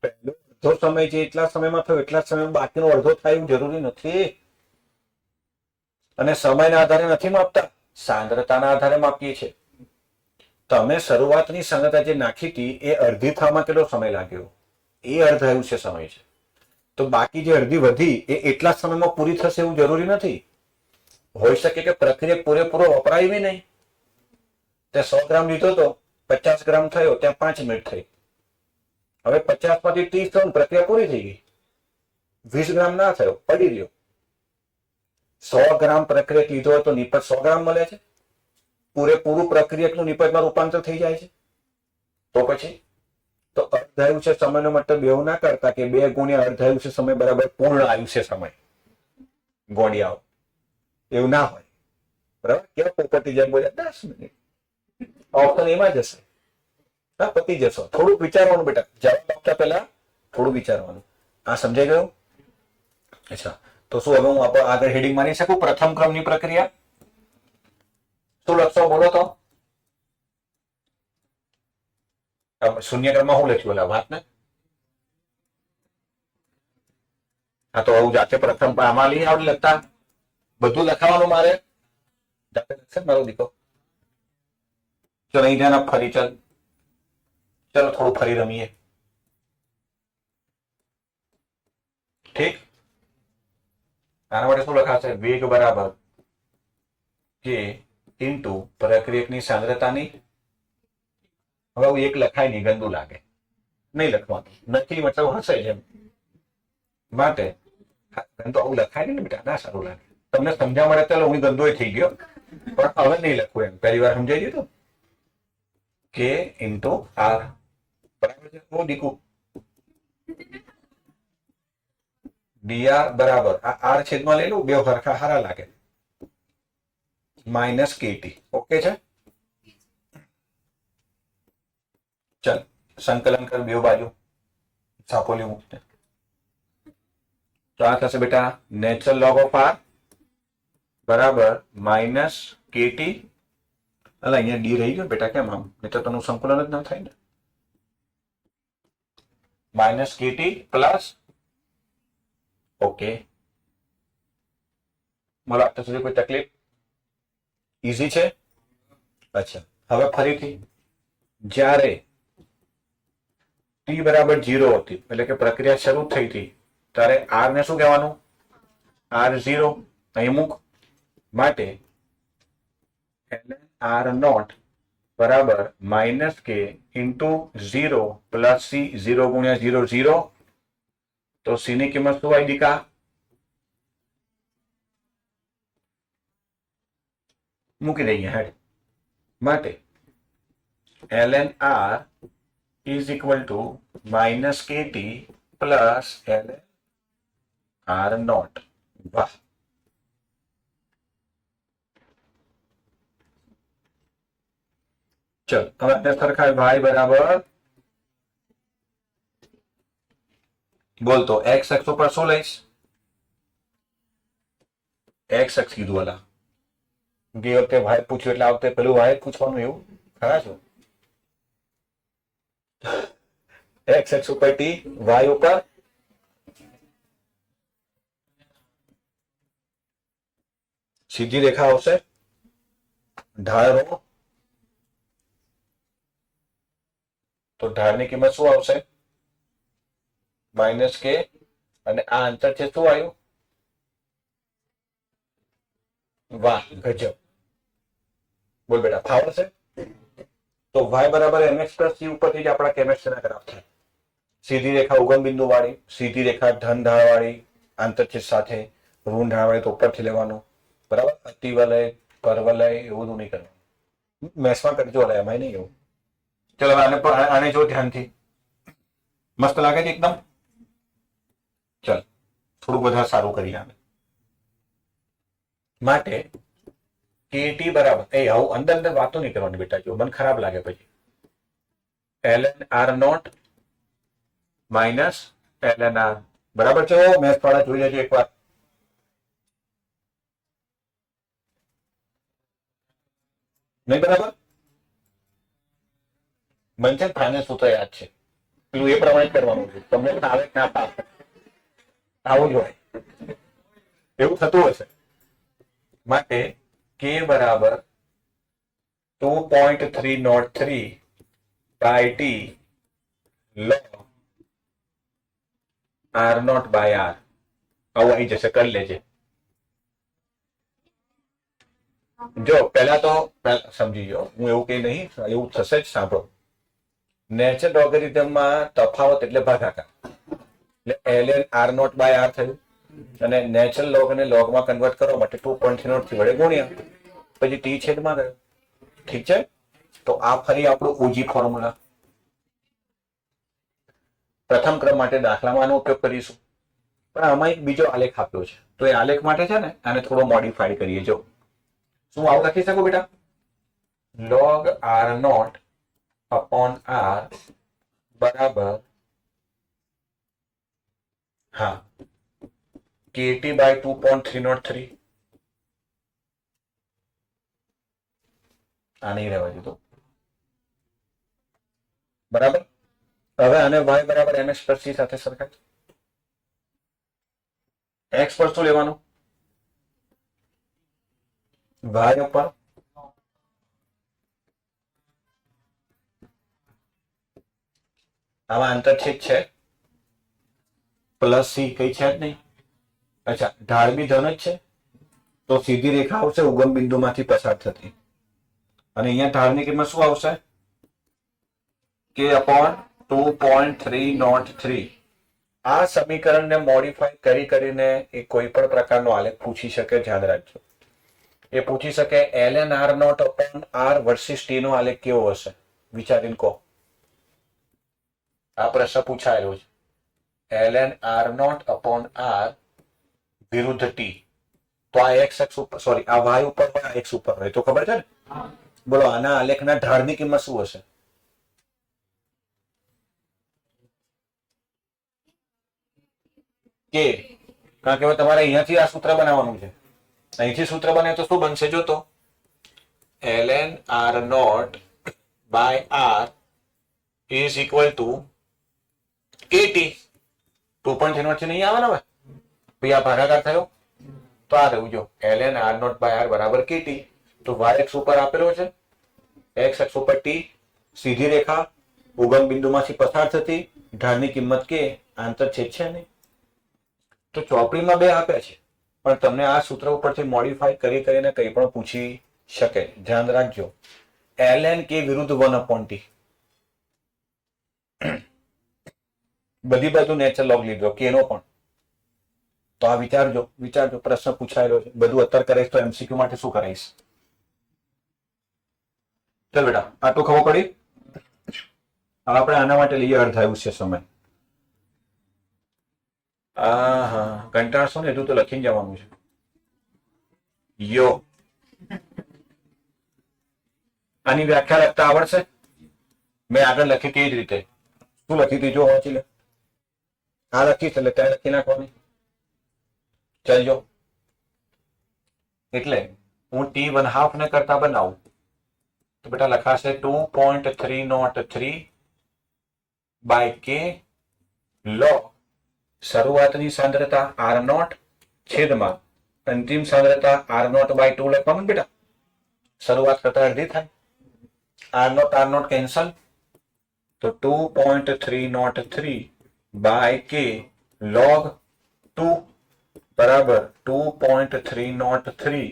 પહેલો અડધો સમય જે એટલા સમયમાં થયો એટલા સમયમાં બાકીનો અડધો થાય એવું જરૂરી નથી. અને સમયના આધારે નથી માપતા, સાંદ્રતાના આધારે માપીએ છીએ. તમે શરૂઆતની સાંદ્રતા જે નાખી હતી એ અડધી થવામાં કેટલો સમય લાગ્યો, એ અર્ધાયુષ્ય સમય છે. તો બાકી જે અડધી વધી એ એટલા સમયમાં પૂરી થશે એવું જરૂરી નથી. હોઈ શકે કે પ્રક્રિયા પૂરેપૂરો વપરાય બી નહીં. તે 100 ગ્રામ લીધો તો 50 ગ્રામ થયો, ત્યાં 5 મિનિટ થઈ. હવે 50 માંથી 30 થયો, પ્રક્રિયા પૂરી થઈ ગઈ. 20 ગ્રામ ના થયો, પડી રહ્યો. 100 ગ્રામ પ્રક્રિયક લીધો હોય તો નિપજ 100 ગ્રામ મળે છે. પૂરેપૂરું પ્રક્રિયકનું નિપજમાં રૂપાંતર થઈ જાય છે. તો પછી તો અર્ધાયુષ્ય સમયનો મતલબ એવું ના કરતા કે 2 ગુણ્યા અર્ધાયુષ્ય સમય બરાબર પૂર્ણ આયુષ્ય સમય. ગોળિયાઓ એવું ના હોય, બરાબર? કેવા પોપટી જેમ બોલ્યા 10 મિનિટ, ઓપ્શન એમાં જશે. હા, પતી જશો. થોડુંક વિચારવાનું બેટા, જવાબ આપતા પહેલા થોડું વિચારવાનું. આ સમજાઈ ગયું? અચ્છા, તો શું હવે હું આગળ હેડિંગ મારી શકું? પ્રથમ ક્રમની પ્રક્રિયા શું લખશો બોલો તો? શૂન્ય ક્રમમાં હું લખ્યું ઓલા વાત ને? હા તો હું જાતે પ્રથમ આમાં લઈ આવડે લખતા, બધું લખાવાનું મારે જાતે લખશે મારો દીકરો. ચલો અહીં ધ્યાન આપ, ફરી ચલો થોડું ફરી રમીએ. ઠીક, આના માટે શું લખાશે? વેગ બરાબર કે ઇન્ટુ પ્રક્રિયકની સાંદ્રતાની. હવે હું એક લખાય નહીં, ગંદુ લાગે, નહીં લખવાનું. નથી મતલબ હશે જ એમ માટે ગંદુ આવું લખાય નહીં ને બેટા, ના સારું લાગે. તમને સમજ્યા મળે ચાલો હું ગંદો થઈ ગયો, પણ હવે નહીં લખવું એમ. પહેલી વાર સમજાઈ દીધું કે ઇન્ટુ આર બરાબર છે. હું દીકું ડીઆર બરાબર આ આર છેદમાં લઈ લઉં, બે હરખા હારા લાગે, માઇનસ કેટી. ઓકે છે? ચલ સંકલન કર બે બાજુ, સાપોલી મૂકીને. તો આ થશે બેટા નેચરલ લોગ ઓફ આર બરાબર માઇનસ કેટી. અલા અહીંયા ડી રહી ગયો બેટા, કેમ આમ? નહીં તો તેનું સંકલન જ ના થાય ને. Minus KT plus okay. બોલો અત્યાર સુધી કોઈ તકલીફ? ઈઝી છે? અચ્છા, હવે ફરીથી જ્યારે ટી બરાબર 0 હતી એટલે કે પ્રક્રિયા શરૂ થઈ હતી ત્યારે આર ને શું કહેવાનું? R0 અહીં મૂક. માટે આર નોટ બરાબર minus k into 0 plus C. 0 ગુણ્યા 0 0. તો સી ની કિંમત શું આવી દીકા? મૂકી દઈએ હેડ. માટે ln r is equal to minus kt plus ln r naught. વાહ, ચલ હવે સરખા y બરાબર બોલતો x અક્ષ ઉપર શું લઈશ? x અક્ષ કીધું અલા, ગઈ વખતે y પૂછ્યું એટલે આ વખતે પેલું y પૂછવાનું એવું ખરા છો? x અક્ષ ઉપર t, y ઉપર સીધી રેખા આવશે, ઢાળ. તો ઢાળની કિંમત શું આવશે? માઇનસ કે, અને આ અંતર છે શું આવ્યું? વાહ ગજબ, બોલ બેટા ફાવશે. તો y બરાબર mx પ્લસ c ઉપરથી જ આપણા કેમેસ્ટ્રીના ગ્રાફ થાય. સીધી રેખા ઉગમ બિંદુ વાળી, સીધી રેખા ધન ઢાળ વાળી, આંતરછેદ સાથે ઋણ ઢાળ વાળી તો ઉપરથી લેવાનું, બરાબર? અતિવલય પરવલય એવું બધું નહીં કરવાનું. મેથ્સમાં કરજો અલા, એમાં નહીં એવું. ચલો આને જો ધ્યાનથી, મસ્ત લાગે છે એકદમ. ચલ થોડું બધા સારું કરીએ આને. માટે કેટી બરાબર એ આવું અંદર અંદર વાતો નહીં કરવાની બેટા, જો મને ખરાબ લાગે પછી. ln r naught minus ln r બરાબર છે. મેથ્સ વાળા જોઈ લેજો એકવાર. નહીં બરાબર? મને છે ફાઇનલ સૂત્ર યાદ છે, પેલું એ પ્રમાણે કરવાનું છે, તમને પણ આવે કે ના પાસ આવું જ હોય, એવું થતું હશે. માટે કે બરાબર 2.303 by T log r naught by r, આવું આવી જશે, કરી લેજે. જો પહેલા તો સમજી જાઓ, હું એવું કઈ નહીં, એવું થશે જ. સાંભળો, નેચરલ લોગેરિધમમાં તફાવત એટલે ભાગાકાર, એટલે ln r naught by r થયું, અને નેચરલ લોગ અને લોગમાં કન્વર્ટ કરવા માટે 2.303 વડે ગુણ્યા, પછી ટી છેદમાં ગયો. ઠીક છે, તો આ ફરી આપણું ઓજી ફોર્મ્યુલા પ્રથમ ક્રમ માટે દાખલામાં આનો ઉપયોગ કરીશું. પણ આમાં એક બીજો આલેખ આપ્યો છે, તો એ આલેખ માટે છે ને આને થોડો મોડિફાઈડ કરીએ. જો શું આવું લખી શકું બેટા, log r naught upon r બરાબર હા kt બાય 2.303. આ નહીં રહેવા દીધું, બરાબર. હવે આને y બરાબર mx પ્લસ c સાથે સરખાય. x પર શું લેવાનું, y ઉપર આમાં આંતરછેદ છે, પ્લસ સી કઈ છે જ નહીં. અચ્છા, ઢાળ બી ધન જ છે, તો સીધી રેખા આવશે ઉગમ બિંદુમાંથી પસાર થતી, અને અહીંયા ઢાળની કિંમત શું આવશે, કે અપોન 2.303. આ સમીકરણને મોડિફાઈ કરીને એ કોઈ પણ પ્રકારનો આલેખ પૂછી શકે, ધ્યાન રાખજો. એ પૂછી શકે ln r naught upon r versus t નો આલેખ કેવો હશે, વિચારીને કહો. આ પ્રશ્ન પૂછાયેલો છે, ln r naught upon r વિરુદ્ધ t. તો આ x અક્ષ ઉપર, સોરી આ y ઉપર હોય, આ x ઉપર હોય, તો ખબર છે ને. બોલો આના આલેખના ઢાળની કિંમત શું હશે, કે કારણ કે તમારે અહીંયાથી આ સૂત્ર બનાવવાનું છે, અહીંથી સૂત્ર બને તો શું બનશે, જો તો ln r naught by r is equal to kt. 2.3 નહીં આવે ને હવે ભાઈ, આ ભાગાકાર થયો તો આ રહ્યું, જો ln r naught by r બરાબર kt. તો y અક્ષ ઉપર આપેલો છે, x અક્ષ ઉપર t, સીધી રેખા ઉગમ બિંદુમાંથી પસાર થતી, ઢાળની કિંમત કે, આંતરછેદ છે નહીં. તો ચોપડીમાં બે આપ્યા છે, પણ તમને આ સૂત્ર ઉપરથી મોડિફાઈ કરીને કંઈ પણ પૂછી શકે. ધ્યાન રાખજો, ln k વિરુદ્ધ 1/t. બધી બાજુ નેચરલ લોગ લીધો કે નો પણ, તો આ વિચારજો, પ્રશ્ન પૂછાયેલો છે. બધું અત્યારે કરીશ તો એમસીક્યુ માટે શું કરાઈશ. ચાલ બેટા, આટલું ખબર પડી. હવે આપણે આના માટે લઈએ અર્ધાયુષ્ય સમય. હા, કંટાળશો ને એટલું તો લખીને જવાનું છે. યો આની વ્યાખ્યા લખતા આવડશે, મેં આગળ લખી તે જ રીતે. શું લખી હતી જો વાંચી લે. આ લખીશ એટલે ત્યાં લખી નાખવાની. ચાલજો, એટલે હું t1/2 ને કરતા બનાવું તો બેટા લખાશે 2.303 બાય કે log શરૂઆતની સાંદ્રતા r નોટ છેદમાં અંતિમ સાંદ્રતા r નોટ બાય 2 લખવાનું બેટા. શરૂઆત કરતા અડધી થાય, r નોટ કેન્સલ, તો 2.303 બાય કે log 2 બરાબર 2.303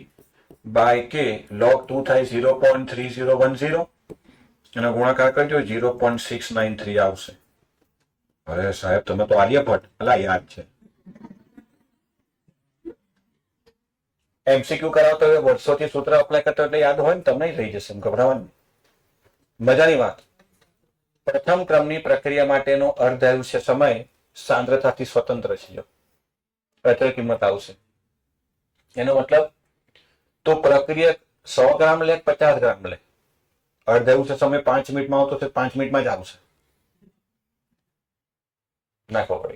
બાય કે log 2 થાય 0.3010, અને ગુણાકાર કરજો 0.693 આવશે. અરે સાહેબ તમે તો આર્યભટ્ટ, અલા યાદ છે. એમસીક્યુ કરાવતો હોય વર્ષોથી સૂત્ર અપ્લાય કરતો એટલે યાદ હોય ને, તમને થઈ જશે, ગભરાવાની મજાની વાત. પ્રથમ ક્રમની પ્રક્રિયા માટેનો અર્ધાયુષ્ય સમય સાંદ્રતાથી સ્વતંત્ર છે. જો અત્યારે કિંમત આવશે, એનો મતલબ તો પ્રક્રિયા 100 ગ્રામ લે 50 ગ્રામ લે, અર્ધાયુષ્ય સમય 5 મિનિટમાં આવતો 5 મિનિટમાં જ આવશે. નાખવો પડે.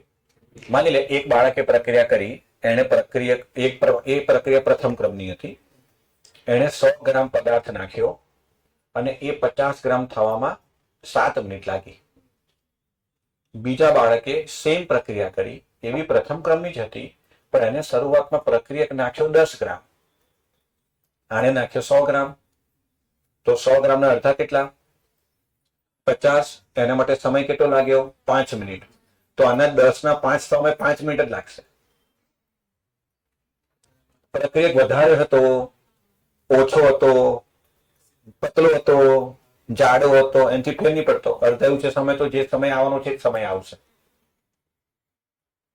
માની લે એક બાળકે પ્રક્રિયા કરી, એને પ્રક્રિયા પ્રથમ ક્રમની હતી, એને 100 ગ્રામ પદાર્થ નાખ્યો અને એ 50 ગ્રામ થવામાં 7 મિનિટ લાગી. બીજા બાળકે સેમ પ્રક્રિયા કરી, એવી પ્રથમ ક્રમની જ હતી, પણ એને શરૂઆતમાં પ્રક્રિયક નાખ્યો 10 ગ્રામ, આને નાખ્યો 100 ગ્રામ, તો 100 ગ્રામના અડધા કેટલા? 50. એના માટે સમય કેટલો લાગ્યો? 5 મિનિટ. તો આના 10 ના 5 સમય 5 મિનિટ જ લાગશે. પ્રક્રિયક વધારે હતો, ઓછો હતો, પતલો હતો, જાડો હતો, એનાથી ફેર નહીં પડતો. અડધા છે સમય તો જે સમય આવવાનો છે એ સમય આવશે.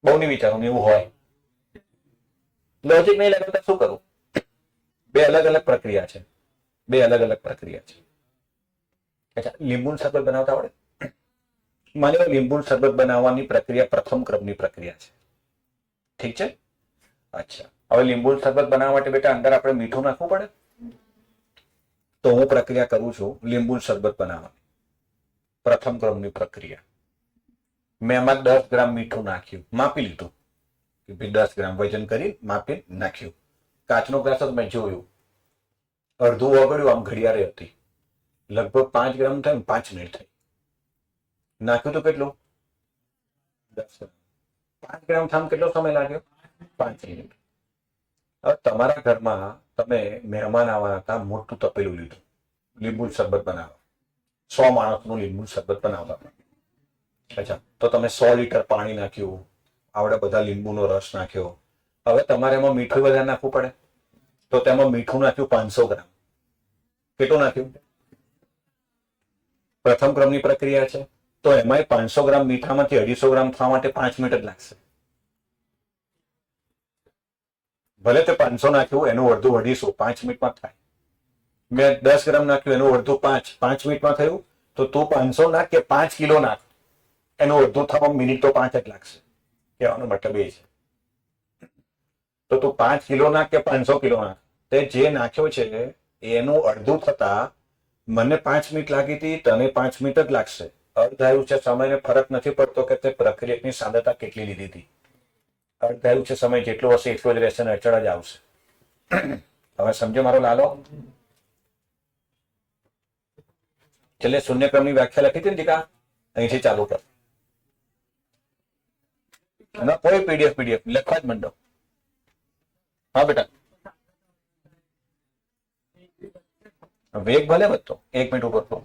બહુ નહીં વિચારવું, એવું હોય. લોજિક નહીં લગાવતા શું કરું? બે અલગ અલગ પ્રક્રિયા છે. અચ્છા, લીંબુનું શરબત બનાવતા આવડે? માની લો લીંબુનું શરબત બનાવવાની પ્રક્રિયા પ્રથમ ક્રમની પ્રક્રિયા છે. ઠીક છે. અચ્છા, હવે લીંબુનું શરબત બનાવવા માટે બેટા અંદર આપણે મીઠું નાખવું પડે. તો હું પ્રક્રિયા કરું છું લીંબુનું શરબત બનાવવાની પ્રથમ ક્રમની પ્રક્રિયા. મેં એમાં 10 ગ્રામ મીઠું નાખ્યું, માપી લીધું કે ભાઈ 10 ગ્રામ વજન કરી માપી નાખ્યું. કાચનો ગ્લાસ જ મેં જોયું, અડધું ઓગળ્યું, આમ ઘડિયાળે હતી, લગભગ 5 ગ્રામ થાય ને 5 મિનિટ થઈ. નાખ્યું તો કેટલું? 10 ગ્રામ. 5 ગ્રામ થામ કેટલો સમય લાગ્યો? 5 મિનિટ. હવે તમારા ઘરમાં તમે મહેમાન આવવાના હતા, મોટું તપેલું લીધું લીંબુ શરબત બનાવવા, 100 માણસનું લીંબુ શરબત બનાવતા. અચ્છા, તો તમે 100 લીટર પાણી નાખ્યું, આવડે બધા લીંબુનો રસ નાખ્યો. હવે તમારે એમાં મીઠું વધારે નાખવું પડે, તો તેમાં મીઠું નાખ્યું 500 ગ્રામ. કેટલું નાખ્યું? પ્રથમ ક્રમની પ્રક્રિયા છે, તો એમાં 500 ગ્રામ મીઠામાંથી 250 ગ્રામ થવા માટે 5 મિનિટ જ લાગશે. ભલે તે 500 નાખ્યું, એનું અડધું 250 5 મિનિટમાં થાય. મેં 10 ગ્રામ નાખ્યું, એનું અડધું 5 મિનિટમાં થયું. તો તું 500 નાખ કે 5 કિલો નાખ, એનું અડધું થવા મિનિટ તો 5 જ લાગશે. કહેવાનો મતલબ એ છે. તો તું 5 કિલો નાખ કે 500 કિલો નાખ, તે જે નાખ્યો છે એનું અડધું થતા મને 5 મિનિટ લાગી હતી, તને 5 મિનિટ જ લાગશે. અર્ધાયુ છે સમયને ફરક નથી પડતો કે તે પ્રક્રિયકની સાંદ્રતા કેટલી લીધી હતી. અર્ધાયુ છે સમય જેટલો હશે એટલો જ રહેશે ને અચળ જ આવશે. હવે સમજો મારો લાલો? છેલ્લે શૂન્ય ક્રમની વ્યાખ્યા લખી હતી ને દીકા, અહીંથી ચાલુ કર. કોઈ પીડીએફ લખવા જ માંડો. હા બેટા, વેગ ભલે વધતો, 1 મિનિટ ઉપર તો